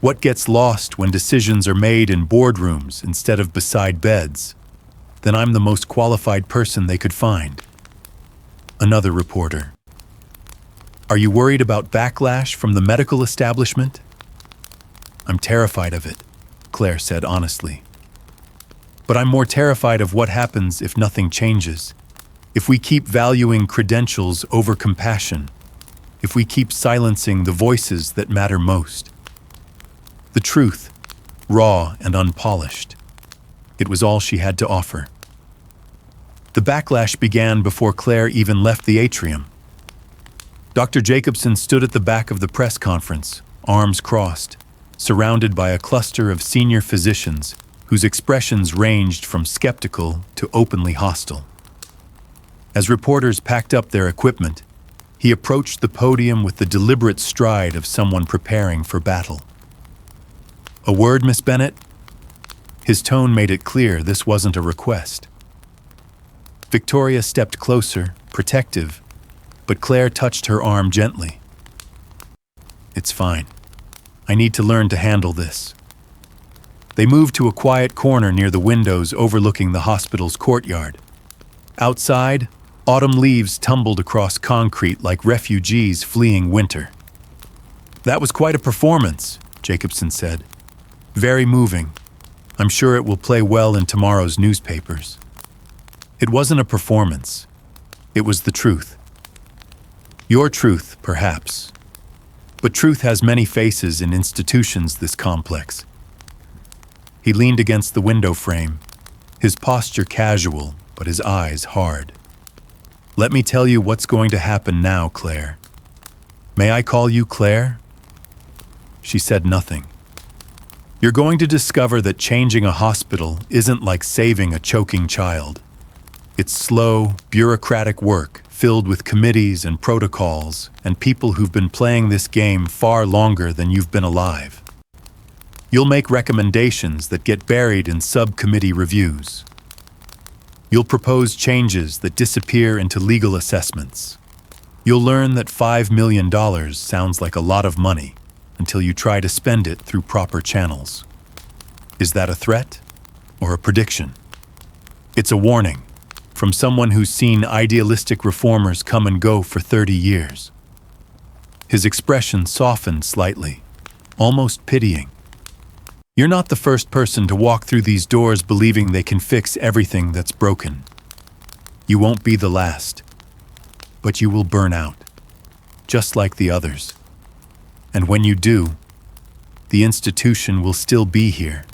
what gets lost when decisions are made in boardrooms instead of beside beds, then I'm the most qualified person they could find." Another reporter. "Are you worried about backlash from the medical establishment?" "I'm terrified of it," Claire said honestly. "But I'm more terrified of what happens if nothing changes, if we keep valuing credentials over compassion, if we keep silencing the voices that matter most." The truth, raw and unpolished. It was all she had to offer. The backlash began before Claire even left the atrium. Dr. Jacobson stood at the back of the press conference, arms crossed, surrounded by a cluster of senior physicians whose expressions ranged from skeptical to openly hostile. As reporters packed up their equipment, he approached the podium with the deliberate stride of someone preparing for battle. "A word, Miss Bennett?" His tone made it clear this wasn't a request. Victoria stepped closer, protective, but Claire touched her arm gently. "It's fine. I need to learn to handle this." They moved to a quiet corner near the windows overlooking the hospital's courtyard. Outside, autumn leaves tumbled across concrete like refugees fleeing winter. "That was quite a performance," Jacobson said. "Very moving. I'm sure it will play well in tomorrow's newspapers." It wasn't a performance. It was the truth. Your truth, perhaps. But truth has many faces in institutions this complex. He leaned against the window frame, his posture casual, but his eyes hard. "Let me tell you what's going to happen now, Claire." "May I call you Claire?" She said nothing. "You're going to discover that changing a hospital isn't like saving a choking child. It's slow, bureaucratic work filled with committees and protocols and people who've been playing this game far longer than you've been alive. You'll make recommendations that get buried in subcommittee reviews. You'll propose changes that disappear into legal assessments. You'll learn that $5 million sounds like a lot of money until you try to spend it through proper channels. Is that a threat or a prediction? It's a warning from someone who's seen idealistic reformers come and go for 30 years. His expression softened slightly, almost pitying. You're not the first person to walk through these doors believing they can fix everything that's broken. You won't be the last, but you will burn out, just like the others. And when you do, the institution will still be here,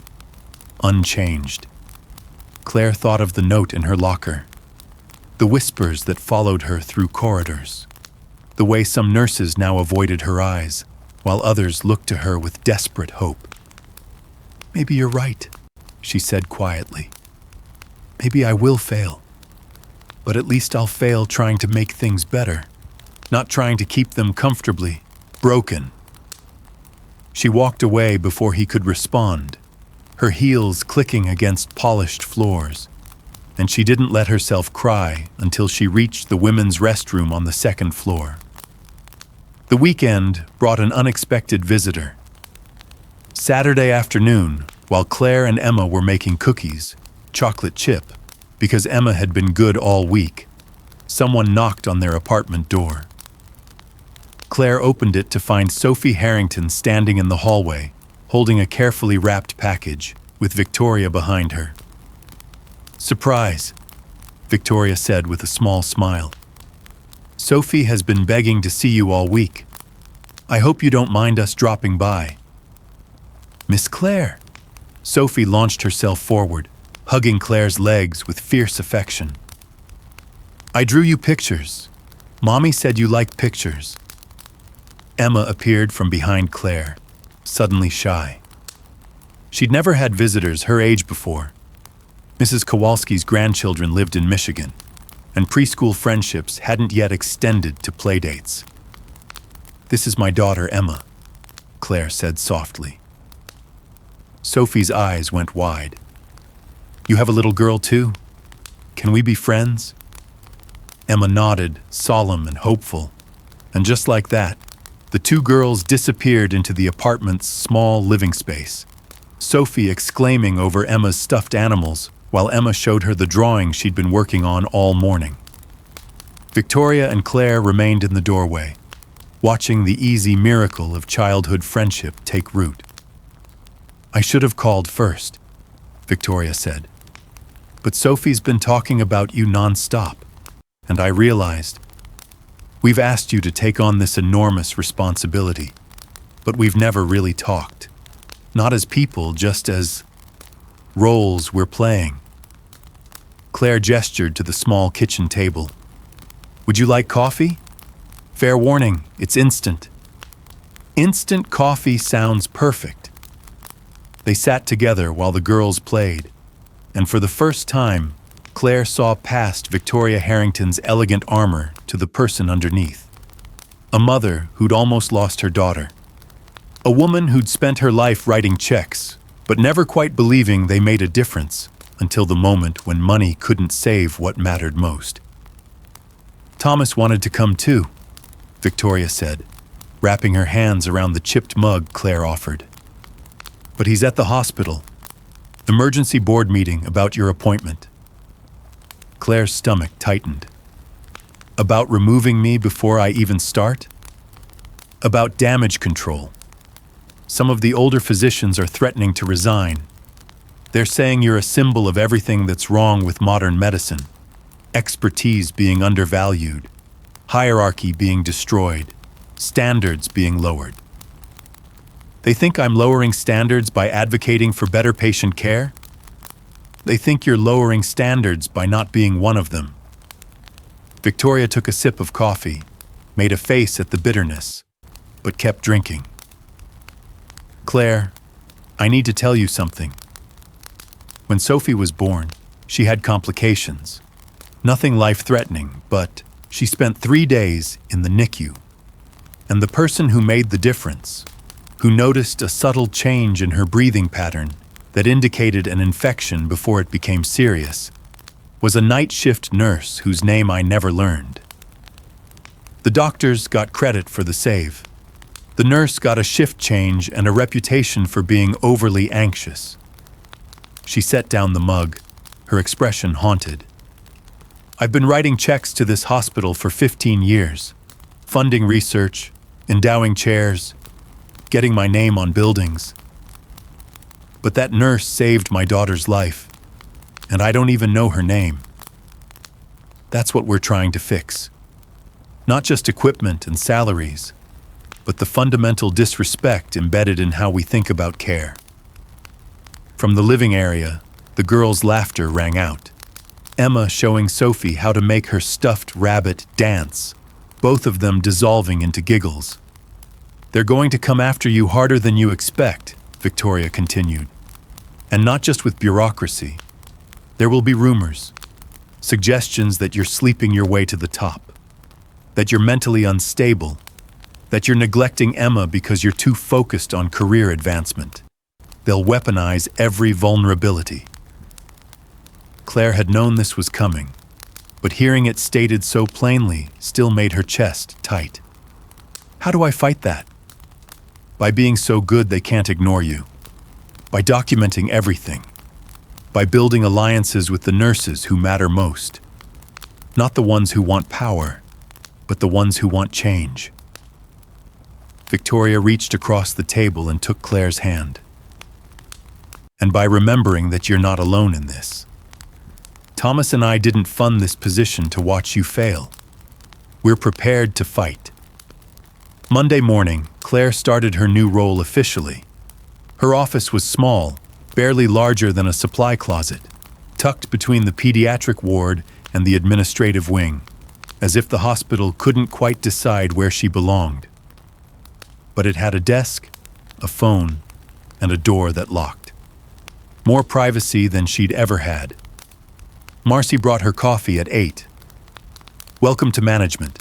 unchanged. Claire thought of the note in her locker, the whispers that followed her through corridors, the way some nurses now avoided her eyes, while others looked to her with desperate hope. "Maybe you're right," she said quietly. "Maybe I will fail. But at least I'll fail trying to make things better, not trying to keep them comfortably broken." She walked away before he could respond, her heels clicking against polished floors, and she didn't let herself cry until she reached the women's restroom on the second floor. The weekend brought an unexpected visitor. Saturday afternoon, while Claire and Emma were making cookies, chocolate chip, because Emma had been good all week, someone knocked on their apartment door. Claire opened it to find Sophie Harrington standing in the hallway, holding a carefully wrapped package, with Victoria behind her. "Surprise," Victoria said with a small smile. "Sophie has been begging to see you all week. I hope you don't mind us dropping by." "Miss Claire!" Sophie launched herself forward, hugging Claire's legs with fierce affection. "I drew you pictures. Mommy said you liked pictures." Emma appeared from behind Claire, suddenly shy. She'd never had visitors her age before. Mrs. Kowalski's grandchildren lived in Michigan, and preschool friendships hadn't yet extended to playdates. "This is my daughter, Emma," Claire said softly. Sophie's eyes went wide. "You have a little girl too? Can we be friends?" Emma nodded, solemn and hopeful, and just like that, the two girls disappeared into the apartment's small living space, Sophie exclaiming over Emma's stuffed animals while Emma showed her the drawing she'd been working on all morning. Victoria and Claire remained in the doorway, watching the easy miracle of childhood friendship take root. "I should have called first," Victoria said. "But Sophie's been talking about you nonstop, and I realized we've asked you to take on this enormous responsibility, but we've never really talked. Not as people, just as roles we're playing." Claire gestured to the small kitchen table. "Would you like coffee? Fair warning, it's instant." "Instant coffee sounds perfect," They sat together while the girls played, and for the first time, Claire saw past Victoria Harrington's elegant armor to the person underneath. A mother who'd almost lost her daughter. A woman who'd spent her life writing checks, but never quite believing they made a difference until the moment when money couldn't save what mattered most. "Thomas wanted to come too," Victoria said, wrapping her hands around the chipped mug Claire offered. "But he's at the hospital. Emergency board meeting about your appointment." Claire's stomach tightened. About removing me before I even start? About damage control. Some of the older physicians are threatening to resign. They're saying you're a symbol of everything that's wrong with modern medicine. Expertise being undervalued, hierarchy being destroyed, standards being lowered. They think I'm lowering standards by advocating for better patient care? They think you're lowering standards by not being one of them. Victoria took a sip of coffee, made a face at the bitterness, but kept drinking. "Claire, I need to tell you something. When Sophie was born, she had complications. Nothing life-threatening, but she spent 3 days in the NICU. And the person who made the difference, who noticed a subtle change in her breathing pattern that indicated an infection before it became serious, was a night shift nurse whose name I never learned. The doctors got credit for the save. The nurse got a shift change and a reputation for being overly anxious." She set down the mug, her expression haunted. "I've been writing checks to this hospital for 15 years, funding research, endowing chairs, getting my name on buildings. But that nurse saved my daughter's life, and I don't even know her name. That's what we're trying to fix. Not just equipment and salaries, but the fundamental disrespect embedded in how we think about care." From the living area, the girls' laughter rang out. Emma showing Sophie how to make her stuffed rabbit dance, both of them dissolving into giggles. "They're going to come after you harder than you expect," Victoria continued. "And not just with bureaucracy. There will be rumors, suggestions that you're sleeping your way to the top, that you're mentally unstable, that you're neglecting Emma because you're too focused on career advancement. They'll weaponize every vulnerability." Claire had known this was coming, but hearing it stated so plainly still made her chest tight. "How do I fight that?" "By being so good they can't ignore you. By documenting everything. By building alliances with the nurses who matter most. Not the ones who want power, but the ones who want change." Victoria reached across the table and took Claire's hand. "And by remembering that you're not alone in this. Thomas and I didn't fund this position to watch you fail. We're prepared to fight." Monday morning, Claire started her new role officially. Her office was small, barely larger than a supply closet, tucked between the pediatric ward and the administrative wing, as if the hospital couldn't quite decide where she belonged. But it had a desk, a phone, and a door that locked. More privacy than she'd ever had. Marcy brought her coffee at 8. "Welcome to management.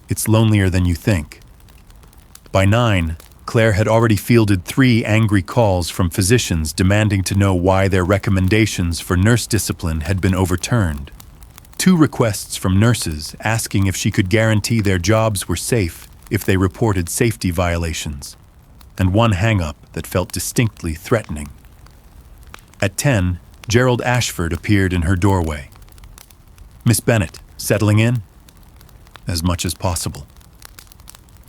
It's lonelier than you think." By 9, Claire had already fielded 3 angry calls from physicians demanding to know why their recommendations for nurse discipline had been overturned. 2 requests from nurses asking if she could guarantee their jobs were safe if they reported safety violations, and 1 hang-up that felt distinctly threatening. At 10, Gerald Ashford appeared in her doorway. "Miss Bennett, settling in?" "As much as possible."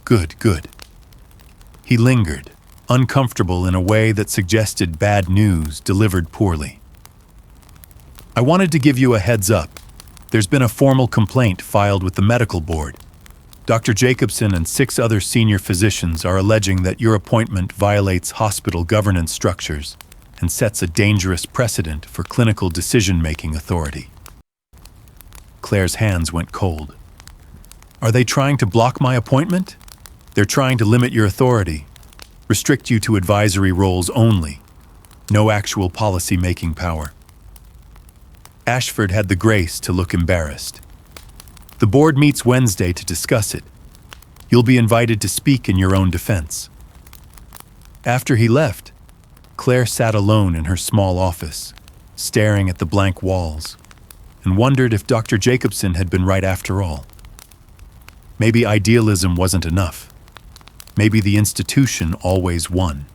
"Good, good." He lingered, uncomfortable in a way that suggested bad news delivered poorly. "I wanted to give you a heads up. There's been a formal complaint filed with the medical board. Dr. Jacobson and 6 other senior physicians are alleging that your appointment violates hospital governance structures and sets a dangerous precedent for clinical decision-making authority." Claire's hands went cold. "Are they trying to block my appointment? They're trying to limit your authority, restrict you to advisory roles only. no actual policy-making power. Ashford had the grace to look embarrassed. The board meets Wednesday to discuss it. You'll be invited to speak in your own defense. After he left, Claire sat alone in her small office, staring at the blank walls, and wondered if Dr. Jacobson had been right after all. Maybe idealism wasn't enough. Maybe the institution always won.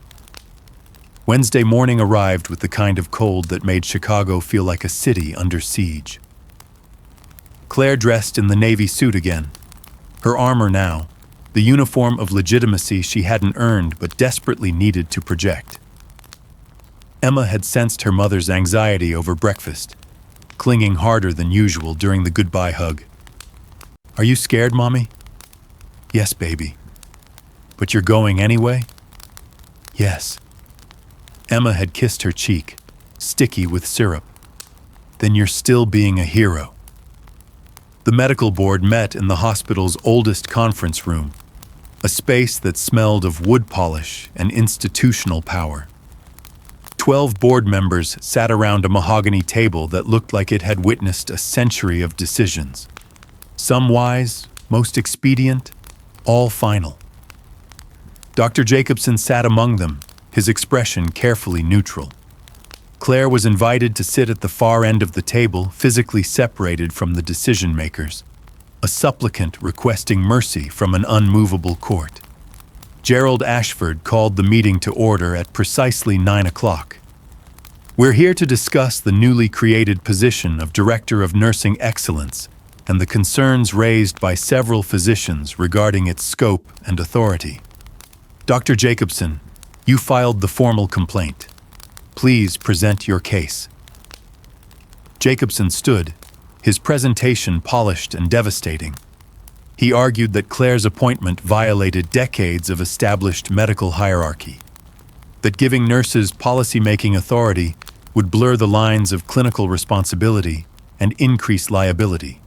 Wednesday morning arrived with the kind of cold that made Chicago feel like a city under siege. Claire dressed in the navy suit again, her armor now, the uniform of legitimacy she hadn't earned but desperately needed to project. Emma had sensed her mother's anxiety over breakfast, clinging harder than usual during the goodbye hug. "Are you scared, Mommy?" "Yes, baby." "But you're going anyway?" "Yes." Emma had kissed her cheek, sticky with syrup. "Then you're still being a hero." The medical board met in the hospital's oldest conference room, a space that smelled of wood polish and institutional power. 12 board members sat around a mahogany table that looked like it had witnessed a century of decisions. Some wise, most expedient, all final. Dr. Jacobson sat among them, his expression carefully neutral. Claire was invited to sit at the far end of the table, physically separated from the decision-makers, a supplicant requesting mercy from an unmovable court. Gerald Ashford called the meeting to order at precisely 9 o'clock. "We're here to discuss the newly created position of Director of Nursing Excellence and the concerns raised by several physicians regarding its scope and authority. Dr. Jacobson, you filed the formal complaint. Please present your case." Jacobson stood, his presentation polished and devastating. He argued that Claire's appointment violated decades of established medical hierarchy, that giving nurses policy-making authority would blur the lines of clinical responsibility and increase liability,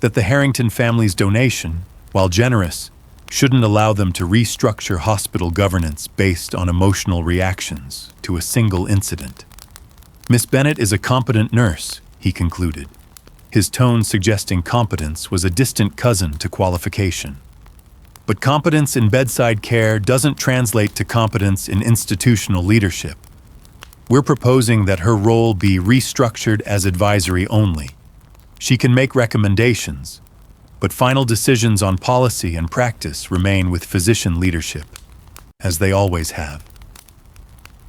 that the Harrington family's donation, while generous, shouldn't allow them to restructure hospital governance based on emotional reactions to a single incident. "Miss Bennett is a competent nurse," he concluded, his tone suggesting competence was a distant cousin to qualification. "But competence in bedside care doesn't translate to competence in institutional leadership. We're proposing that her role be restructured as advisory only. She can make recommendations, but final decisions on policy and practice remain with physician leadership, as they always have."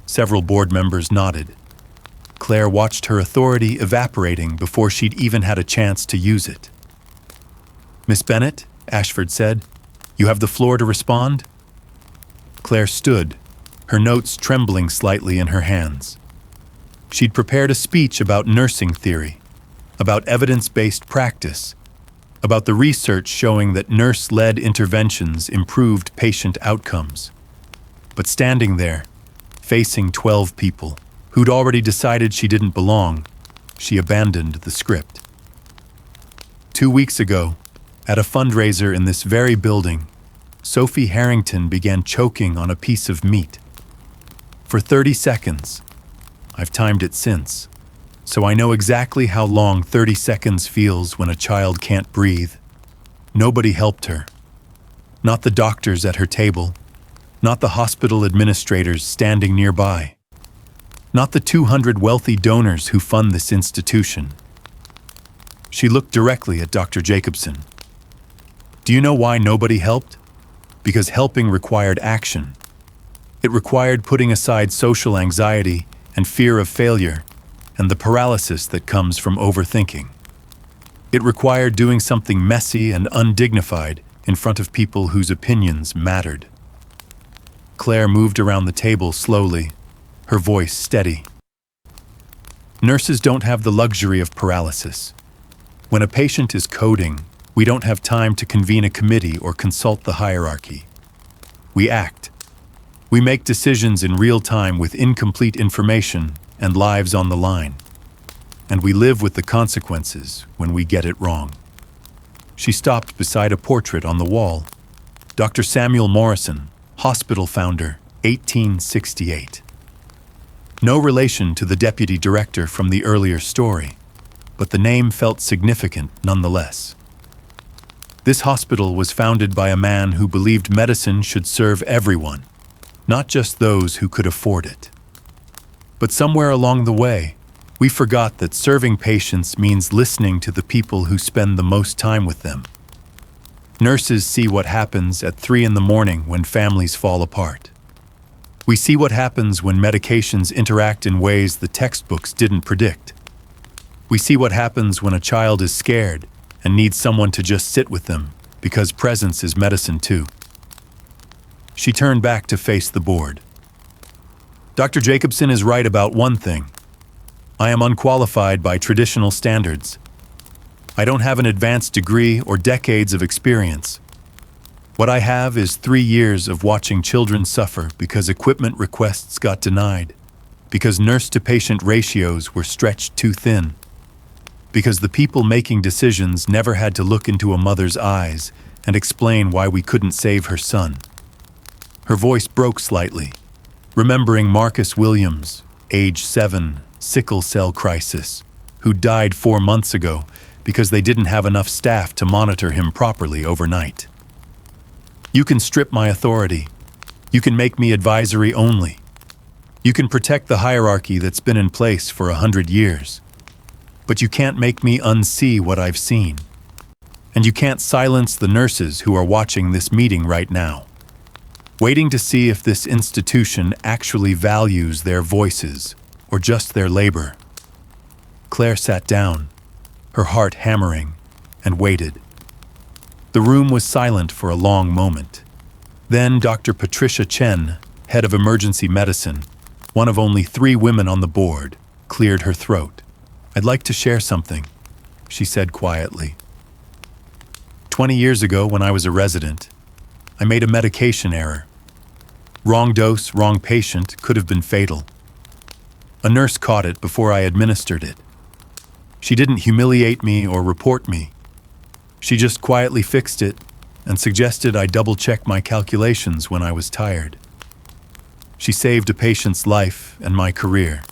Several board members nodded. Claire watched her authority evaporating before she'd even had a chance to use it. "Miss Bennett," Ashford said, "you have the floor to respond." Claire stood, her notes trembling slightly in her hands. She'd prepared a speech about nursing theory, about evidence-based practice, about the research showing that nurse-led interventions improved patient outcomes. But standing there, facing 12 people who'd already decided she didn't belong, she abandoned the script. 2 weeks ago, at a fundraiser in this very building, Sophie Harrington began choking on a piece of meat. For 30 seconds. I've timed it since, so I know exactly how long 30 seconds feels when a child can't breathe. Nobody helped her. Not the doctors at her table, not the hospital administrators standing nearby, not the 200 wealthy donors who fund this institution. She looked directly at Dr. Jacobson. "Do you know why nobody helped? Because helping required action. It required putting aside social anxiety and fear of failure and the paralysis that comes from overthinking. It required doing something messy and undignified in front of people whose opinions mattered." Claire moved around the table slowly, her voice steady. "Nurses don't have the luxury of paralysis. When a patient is coding, we don't have time to convene a committee or consult the hierarchy. We act. We make decisions in real time with incomplete information and lives on the line. And we live with the consequences when we get it wrong." She stopped beside a portrait on the wall. Dr. Samuel Morrison, hospital founder, 1868. No relation to the deputy director from the earlier story, but the name felt significant nonetheless. This hospital was founded by a man who believed medicine should serve everyone, not just those who could afford it. But somewhere along the way, we forgot that serving patients means listening to the people who spend the most time with them. Nurses see what happens at 3 in the morning when families fall apart. We see what happens when medications interact in ways the textbooks didn't predict. We see what happens when a child is scared and needs someone to just sit with them, because presence is medicine too. She turned back to face the board. Dr. Jacobson is right about one thing. I am unqualified by traditional standards. I don't have an advanced degree or decades of experience. What I have is 3 years of watching children suffer because equipment requests got denied, because nurse-to-patient ratios were stretched too thin, because the people making decisions never had to look into a mother's eyes and explain why we couldn't save her son. Her voice broke slightly, remembering Marcus Williams, age 7, sickle cell crisis, who died 4 months ago because they didn't have enough staff to monitor him properly overnight. You can strip my authority. You can make me advisory only. You can protect the hierarchy that's been in place for 100 years. But you can't make me unsee what I've seen. And you can't silence the nurses who are watching this meeting right now, waiting to see if this institution actually values their voices or just their labor. Claire sat down, her heart hammering, and waited. The room was silent for a long moment. Then Dr. Patricia Chen, head of emergency medicine, one of only 3 women on the board, cleared her throat. "I'd like to share something," she said quietly. 20 years ago, when I was a resident, I made a medication error. Wrong dose, wrong patient could have been fatal. A nurse caught it before I administered it. She didn't humiliate me or report me. She just quietly fixed it and suggested I double-check my calculations when I was tired. She saved a patient's life and my career.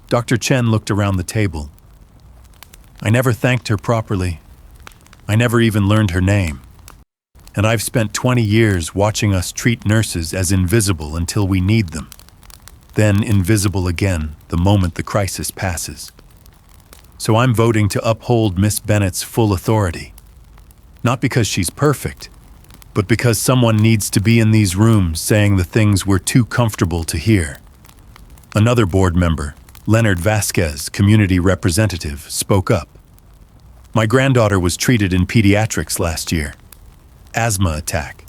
Dr. Chen looked around the table. I never thanked her properly. I never even learned her name. And I've spent 20 years watching us treat nurses as invisible until we need them. Then invisible again the moment the crisis passes. So I'm voting to uphold Miss Bennett's full authority. Not because she's perfect, but because someone needs to be in these rooms saying the things we're too comfortable to hear. Another board member, Leonard Vasquez, community representative, spoke up. My granddaughter was treated in pediatrics last year. Asthma attack.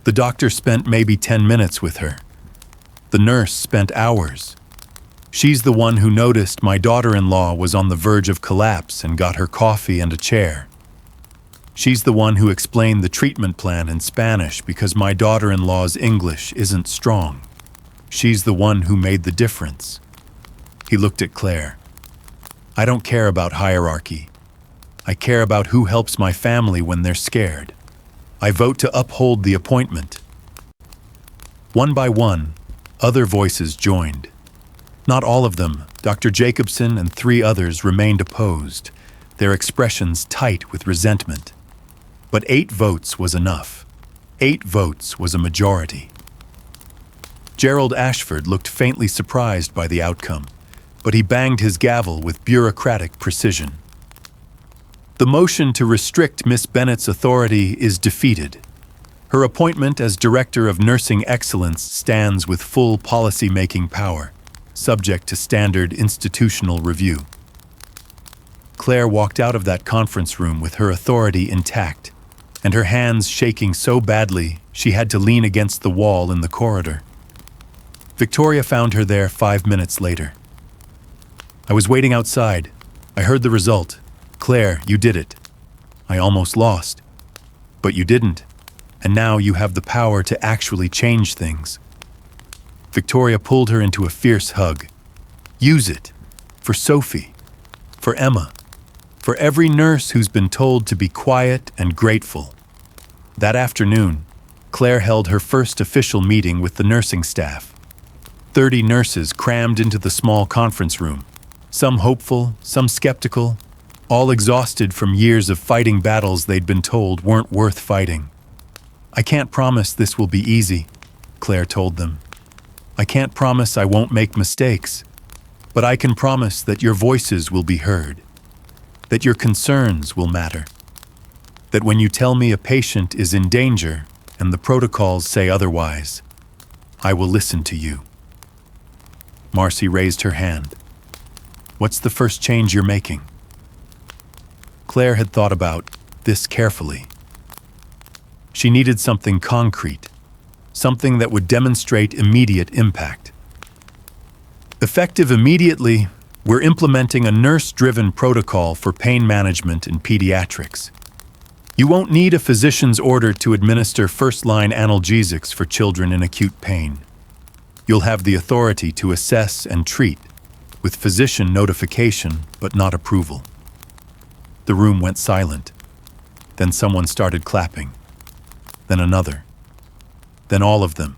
The doctor spent maybe 10 minutes with her. The nurse spent hours. She's the one who noticed my daughter-in-law was on the verge of collapse and got her coffee and a chair. She's the one who explained the treatment plan in Spanish because my daughter-in-law's English isn't strong. She's the one who made the difference. He looked at Claire. I don't care about hierarchy. I care about who helps my family when they're scared. I vote to uphold the appointment. One by one, other voices joined. Not all of them. Dr. Jacobson and 3 others remained opposed, their expressions tight with resentment. But 8 votes was enough. 8 votes was a majority. Gerald Ashford looked faintly surprised by the outcome, but he banged his gavel with bureaucratic precision. The motion to restrict Miss Bennett's authority is defeated. Her appointment as Director of Nursing Excellence stands with full policy-making power, subject to standard institutional review. Claire walked out of that conference room with her authority intact, and her hands shaking so badly she had to lean against the wall in the corridor. Victoria found her there 5 minutes later. I was waiting outside. I heard the result. Claire, you did it. I almost lost. But you didn't. And now you have the power to actually change things. Victoria pulled her into a fierce hug. Use it. For Sophie. For Emma. For every nurse who's been told to be quiet and grateful. That afternoon, Claire held her first official meeting with the nursing staff. 30 nurses crammed into the small conference room, some hopeful, some skeptical, all exhausted from years of fighting battles they'd been told weren't worth fighting. "I can't promise this will be easy," Claire told them. "I can't promise I won't make mistakes, but I can promise that your voices will be heard, that your concerns will matter, that when you tell me a patient is in danger and the protocols say otherwise, I will listen to you." Marcy raised her hand. "What's the first change you're making?" Claire had thought about this carefully. She needed something concrete, something that would demonstrate immediate impact. Effective immediately, we're implementing a nurse-driven protocol for pain management in pediatrics. You won't need a physician's order to administer first-line analgesics for children in acute pain. You'll have the authority to assess and treat, with physician notification but not approval. The room went silent. Then someone started clapping. Then another. Then all of them.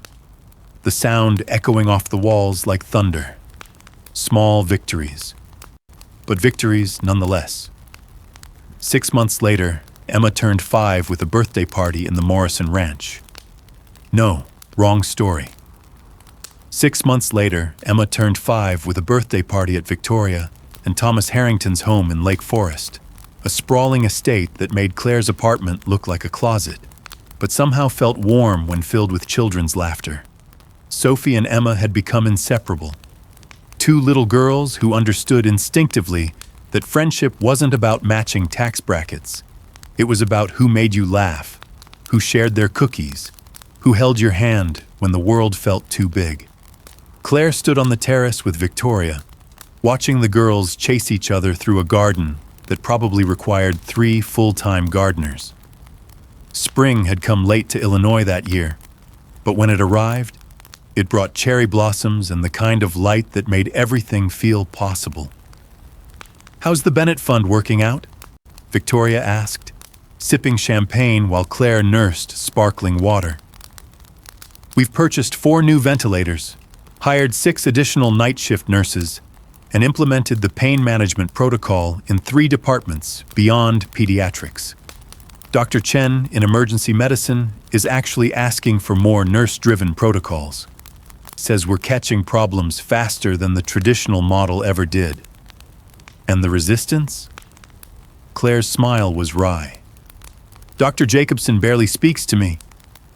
The sound echoing off the walls like thunder. Small victories. But victories nonetheless. 6 months later, Emma turned 5 with a birthday party in the Morrison Ranch. No, wrong story. 6 months later, Emma turned 5 with a birthday party at Victoria and Thomas Harrington's home in Lake Forest, a sprawling estate that made Claire's apartment look like a closet, but somehow felt warm when filled with children's laughter. Sophie and Emma had become inseparable. 2 little girls who understood instinctively that friendship wasn't about matching tax brackets. It was about who made you laugh, who shared their cookies, who held your hand when the world felt too big. Claire stood on the terrace with Victoria, watching the girls chase each other through a garden that probably required 3 full-time gardeners. Spring had come late to Illinois that year, but when it arrived, it brought cherry blossoms and the kind of light that made everything feel possible. "How's the Bennett Fund working out?" Victoria asked, sipping champagne while Claire nursed sparkling water. "We've purchased 4 new ventilators, hired 6 additional night shift nurses, and implemented the pain management protocol in 3 departments beyond pediatrics. Dr. Chen in emergency medicine is actually asking for more nurse-driven protocols. Says we're catching problems faster than the traditional model ever did." "And the resistance?" Claire's smile was wry. "Dr. Jacobson barely speaks to me,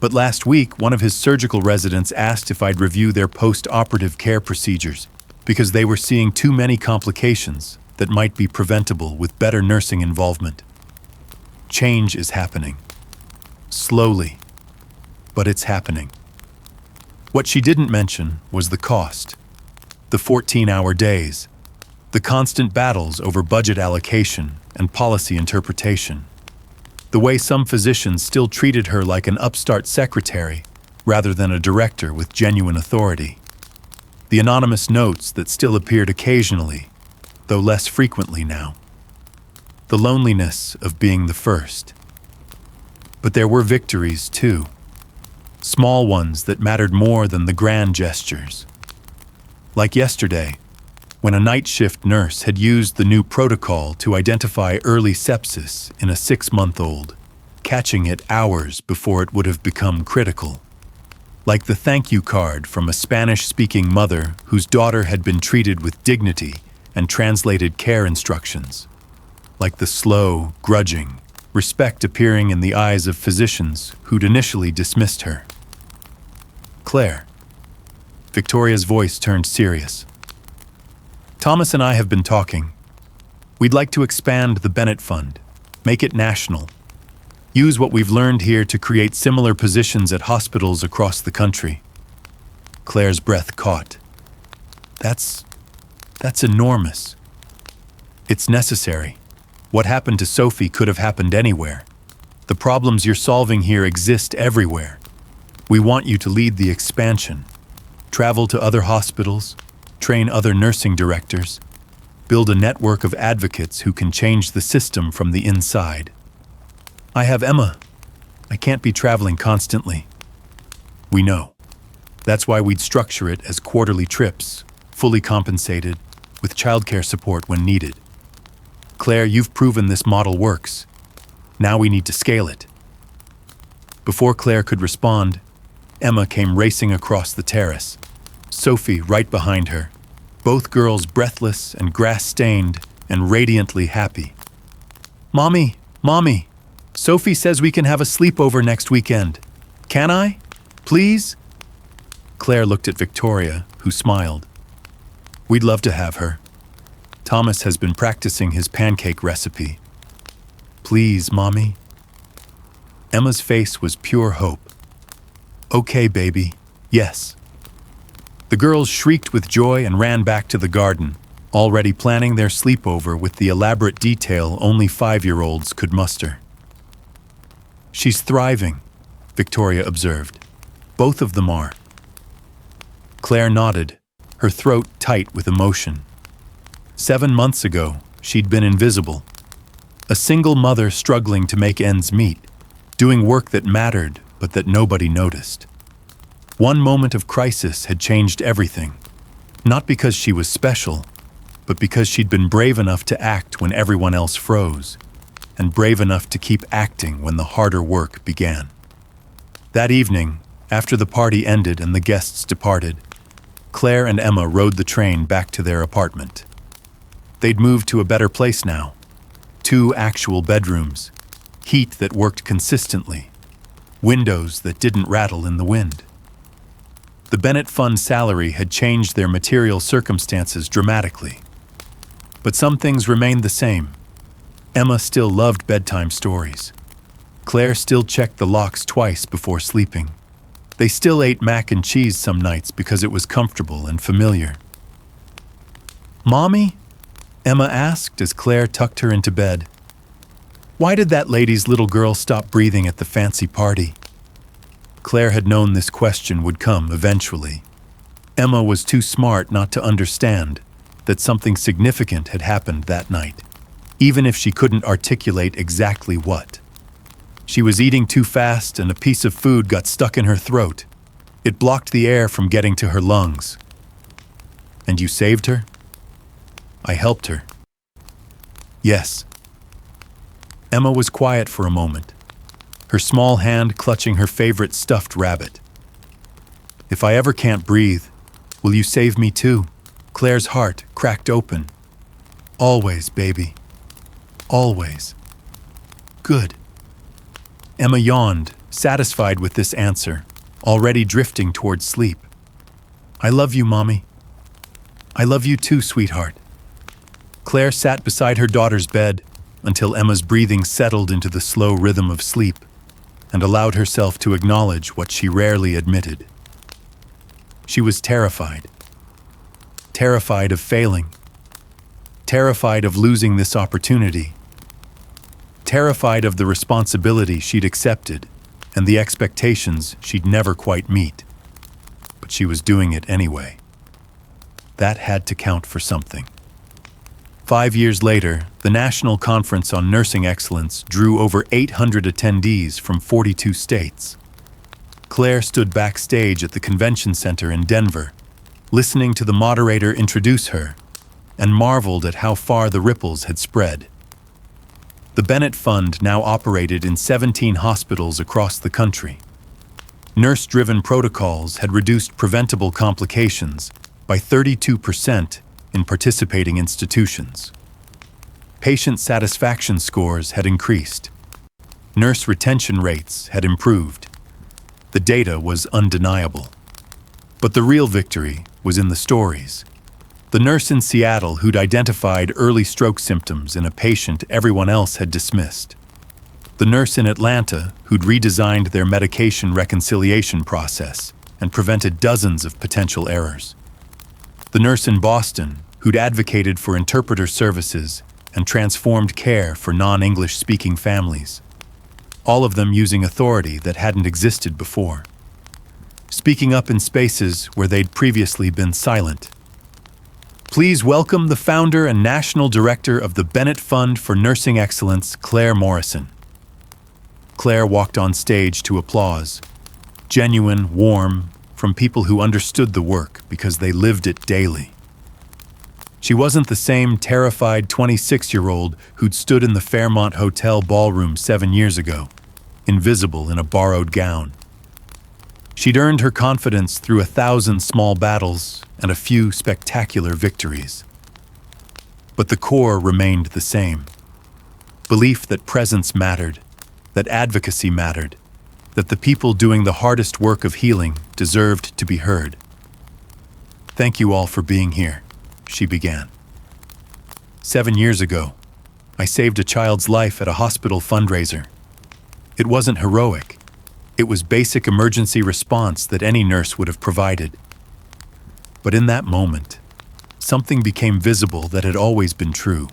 but last week one of his surgical residents asked if I'd review their post-operative care procedures because they were seeing too many complications that might be preventable with better nursing involvement. Change is happening. Slowly, but it's happening." What she didn't mention was the cost. The 14-hour days, the constant battles over budget allocation and policy interpretation, the way some physicians still treated her like an upstart secretary rather than a director with genuine authority, the anonymous notes that still appeared occasionally, though less frequently now, the loneliness of being the first. But there were victories too. Small ones that mattered more than the grand gestures. Like yesterday, when a night shift nurse had used the new protocol to identify early sepsis in a 6-month-old, catching it hours before it would have become critical. Like the thank you card from a Spanish-speaking mother whose daughter had been treated with dignity and translated care instructions. Like the slow, grudging respect appearing in the eyes of physicians who'd initially dismissed her. "Claire." Victoria's voice turned serious. "Thomas and I have been talking. We'd like to expand the Bennett Fund, make it national. Use what we've learned here to create similar positions at hospitals across the country." Claire's breath caught. That's enormous. "It's necessary. What happened to Sophie could have happened anywhere. The problems you're solving here exist everywhere. We want you to lead the expansion. Travel to other hospitals, train other nursing directors, build a network of advocates who can change the system from the inside. I have Emma. I can't be traveling constantly." "We know. That's why we'd structure it as quarterly trips, fully compensated, with childcare support when needed. Claire, you've proven this model works. Now we need to scale it. Before Claire could respond, Emma came racing across the terrace, Sophie right behind her, both girls breathless and grass-stained and radiantly happy. Mommy, Mommy, Sophie says we can have a sleepover next weekend. Can I? Please? Claire looked at Victoria, who smiled. We'd love to have her. Thomas has been practicing his pancake recipe. Please, Mommy. Emma's face was pure hope. Okay, baby. Yes. The girls shrieked with joy and ran back to the garden, already planning their sleepover with the elaborate detail only 5-year-olds could muster. She's thriving, Victoria observed. Both of them are. Claire nodded, her throat tight with emotion. 7 months ago, she'd been invisible. A single mother struggling to make ends meet, doing work that mattered but that nobody noticed. One moment of crisis had changed everything, not because she was special, but because she'd been brave enough to act when everyone else froze, and brave enough to keep acting when the harder work began. That evening, after the party ended and the guests departed, Claire and Emma rode the train back to their apartment. They'd moved to a better place now. 2 actual bedrooms, heat that worked consistently, windows that didn't rattle in the wind. The Bennett Fund salary had changed their material circumstances dramatically. But some things remained the same. Emma still loved bedtime stories. Claire still checked the locks twice before sleeping. They still ate mac and cheese some nights because it was comfortable and familiar. Mommy? Emma asked as Claire tucked her into bed. Why did that lady's little girl stop breathing at the fancy party? Claire had known this question would come eventually. Emma was too smart not to understand that something significant had happened that night, even if she couldn't articulate exactly what. She was eating too fast and a piece of food got stuck in her throat. It blocked the air from getting to her lungs. And you saved her? I helped her. Yes. Emma was quiet for a moment, her small hand clutching her favorite stuffed rabbit. If I ever can't breathe, will you save me too? Claire's heart cracked open. Always, baby. Always. Good. Emma yawned, satisfied with this answer, already drifting towards sleep. I love you, Mommy. I love you too, sweetheart. Claire sat beside her daughter's bed until Emma's breathing settled into the slow rhythm of sleep and allowed herself to acknowledge what she rarely admitted. She was terrified. Terrified of failing. Terrified of losing this opportunity. Terrified of the responsibility she'd accepted and the expectations she'd never quite meet. But she was doing it anyway. That had to count for something. 5 years later, the National Conference on Nursing Excellence drew over 800 attendees from 42 states. Claire stood backstage at the convention center in Denver, listening to the moderator introduce her, and marveled at how far the ripples had spread. The Bennett Fund now operated in 17 hospitals across the country. Nurse-driven protocols had reduced preventable complications by 32% in participating institutions. Patient satisfaction scores had increased. Nurse retention rates had improved. The data was undeniable. But the real victory was in the stories. The nurse in Seattle who'd identified early stroke symptoms in a patient everyone else had dismissed. The nurse in Atlanta who'd redesigned their medication reconciliation process and prevented dozens of potential errors. The nurse in Boston who'd advocated for interpreter services and transformed care for non-English speaking families. All of them using authority that hadn't existed before. Speaking up in spaces where they'd previously been silent. Please welcome the founder and national director of the Bennett Fund for Nursing Excellence, Claire Morrison. Claire walked on stage to applause. Genuine, warm, from people who understood the work because they lived it daily. She wasn't the same terrified 26-year-old who'd stood in the Fairmont Hotel ballroom 7 years ago, invisible in a borrowed gown. She'd earned her confidence through 1,000 small battles and a few spectacular victories. But the core remained the same. Belief that presence mattered, that advocacy mattered, that the people doing the hardest work of healing deserved to be heard. "Thank you all for being here," she began. 7 years ago, I saved a child's life at a hospital fundraiser. It wasn't heroic. It was basic emergency response that any nurse would have provided. But in that moment, something became visible that had always been true.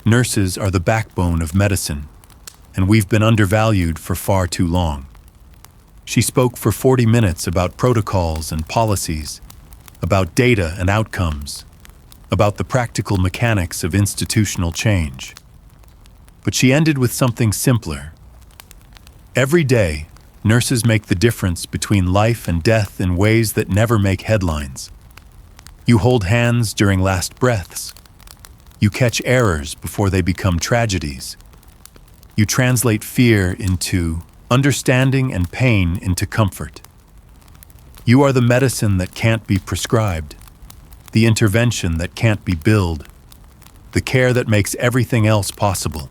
Nurses are the backbone of medicine, and we've been undervalued for far too long. She spoke for 40 minutes about protocols and policies, about data and outcomes, about the practical mechanics of institutional change. But she ended with something simpler. Every day, nurses make the difference between life and death in ways that never make headlines. You hold hands during last breaths. You catch errors before they become tragedies. You translate fear into understanding and pain into comfort. You are the medicine that can't be prescribed, the intervention that can't be billed, the care that makes everything else possible.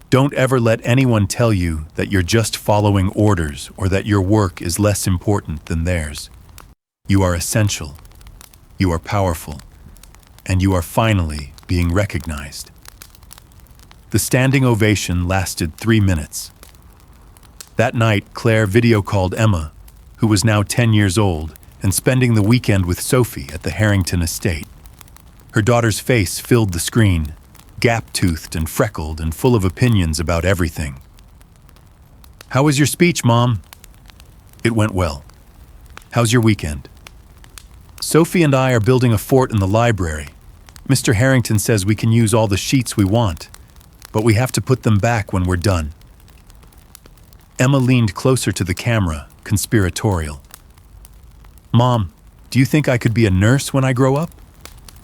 Don't ever let anyone tell you that you're just following orders or that your work is less important than theirs. You are essential, you are powerful, and you are finally being recognized. The standing ovation lasted 3 minutes. That night, Claire video called Emma, who was now 10 years old and spending the weekend with Sophie at the Harrington estate. Her daughter's face filled the screen, gap-toothed and freckled and full of opinions about everything. "How was your speech, Mom?" "It went well." "How's your weekend?" "Sophie and I are building a fort in the library. Mr. Harrington says we can use all the sheets we want, but we have to put them back when we're done." Emma leaned closer to the camera, conspiratorial. "Mom, do you think I could be a nurse when I grow up?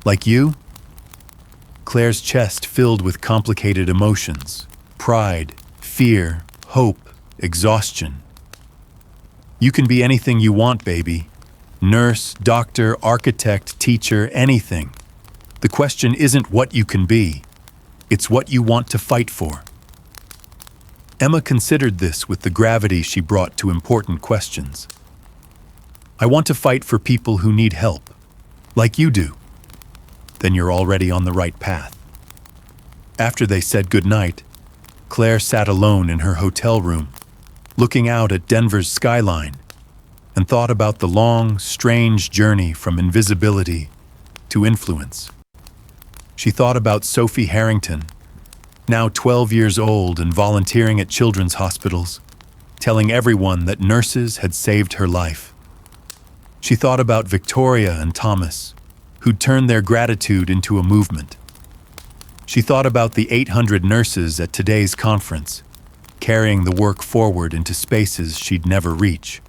Like you?" Claire's chest filled with complicated emotions: pride, fear, hope, exhaustion. "You can be anything you want, baby. Nurse, doctor, architect, teacher, anything. The question isn't what you can be. It's what you want to fight for." Emma considered this with the gravity she brought to important questions. "I want to fight for people who need help, like you do." "Then you're already on the right path." After they said goodnight, Claire sat alone in her hotel room, looking out at Denver's skyline, and thought about the long, strange journey from invisibility to influence. She thought about Sophie Harrington, now 12 years old and volunteering at children's hospitals, telling everyone that nurses had saved her life. She thought about Victoria and Thomas, who'd turned their gratitude into a movement. She thought about the 800 nurses at today's conference, carrying the work forward into spaces she'd never reach.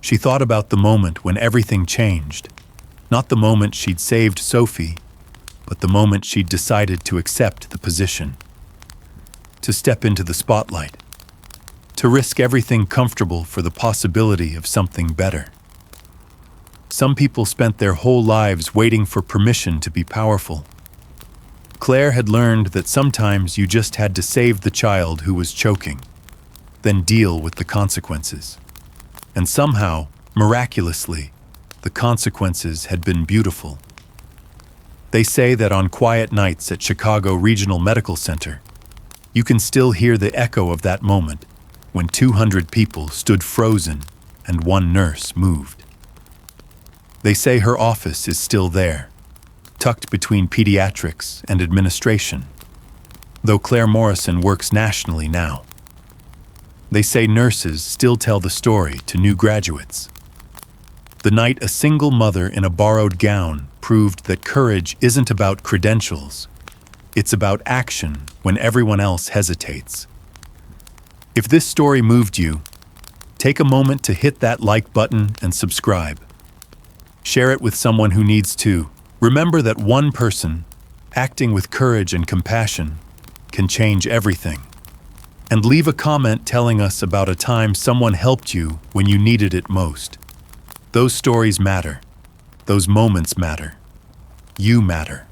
She thought about the moment when everything changed, not the moment she'd saved Sophie, but the moment she'd decided to accept the position, to step into the spotlight, to risk everything comfortable for the possibility of something better. Some people spent their whole lives waiting for permission to be powerful. Claire had learned that sometimes you just had to save the child who was choking, then deal with the consequences. And somehow, miraculously, the consequences had been beautiful. They say that on quiet nights at Chicago Regional Medical Center, you can still hear the echo of that moment when 200 people stood frozen and one nurse moved. They say her office is still there, tucked between pediatrics and administration, though Claire Morrison works nationally now. They say nurses still tell the story to new graduates. The night a single mother in a borrowed gown proved that courage isn't about credentials. It's about action when everyone else hesitates. If this story moved you, take a moment to hit that like button and subscribe. Share it with someone who needs to. Remember that one person, acting with courage and compassion, can change everything. And leave a comment telling us about a time someone helped you when you needed it most. Those stories matter. Those moments matter. You matter.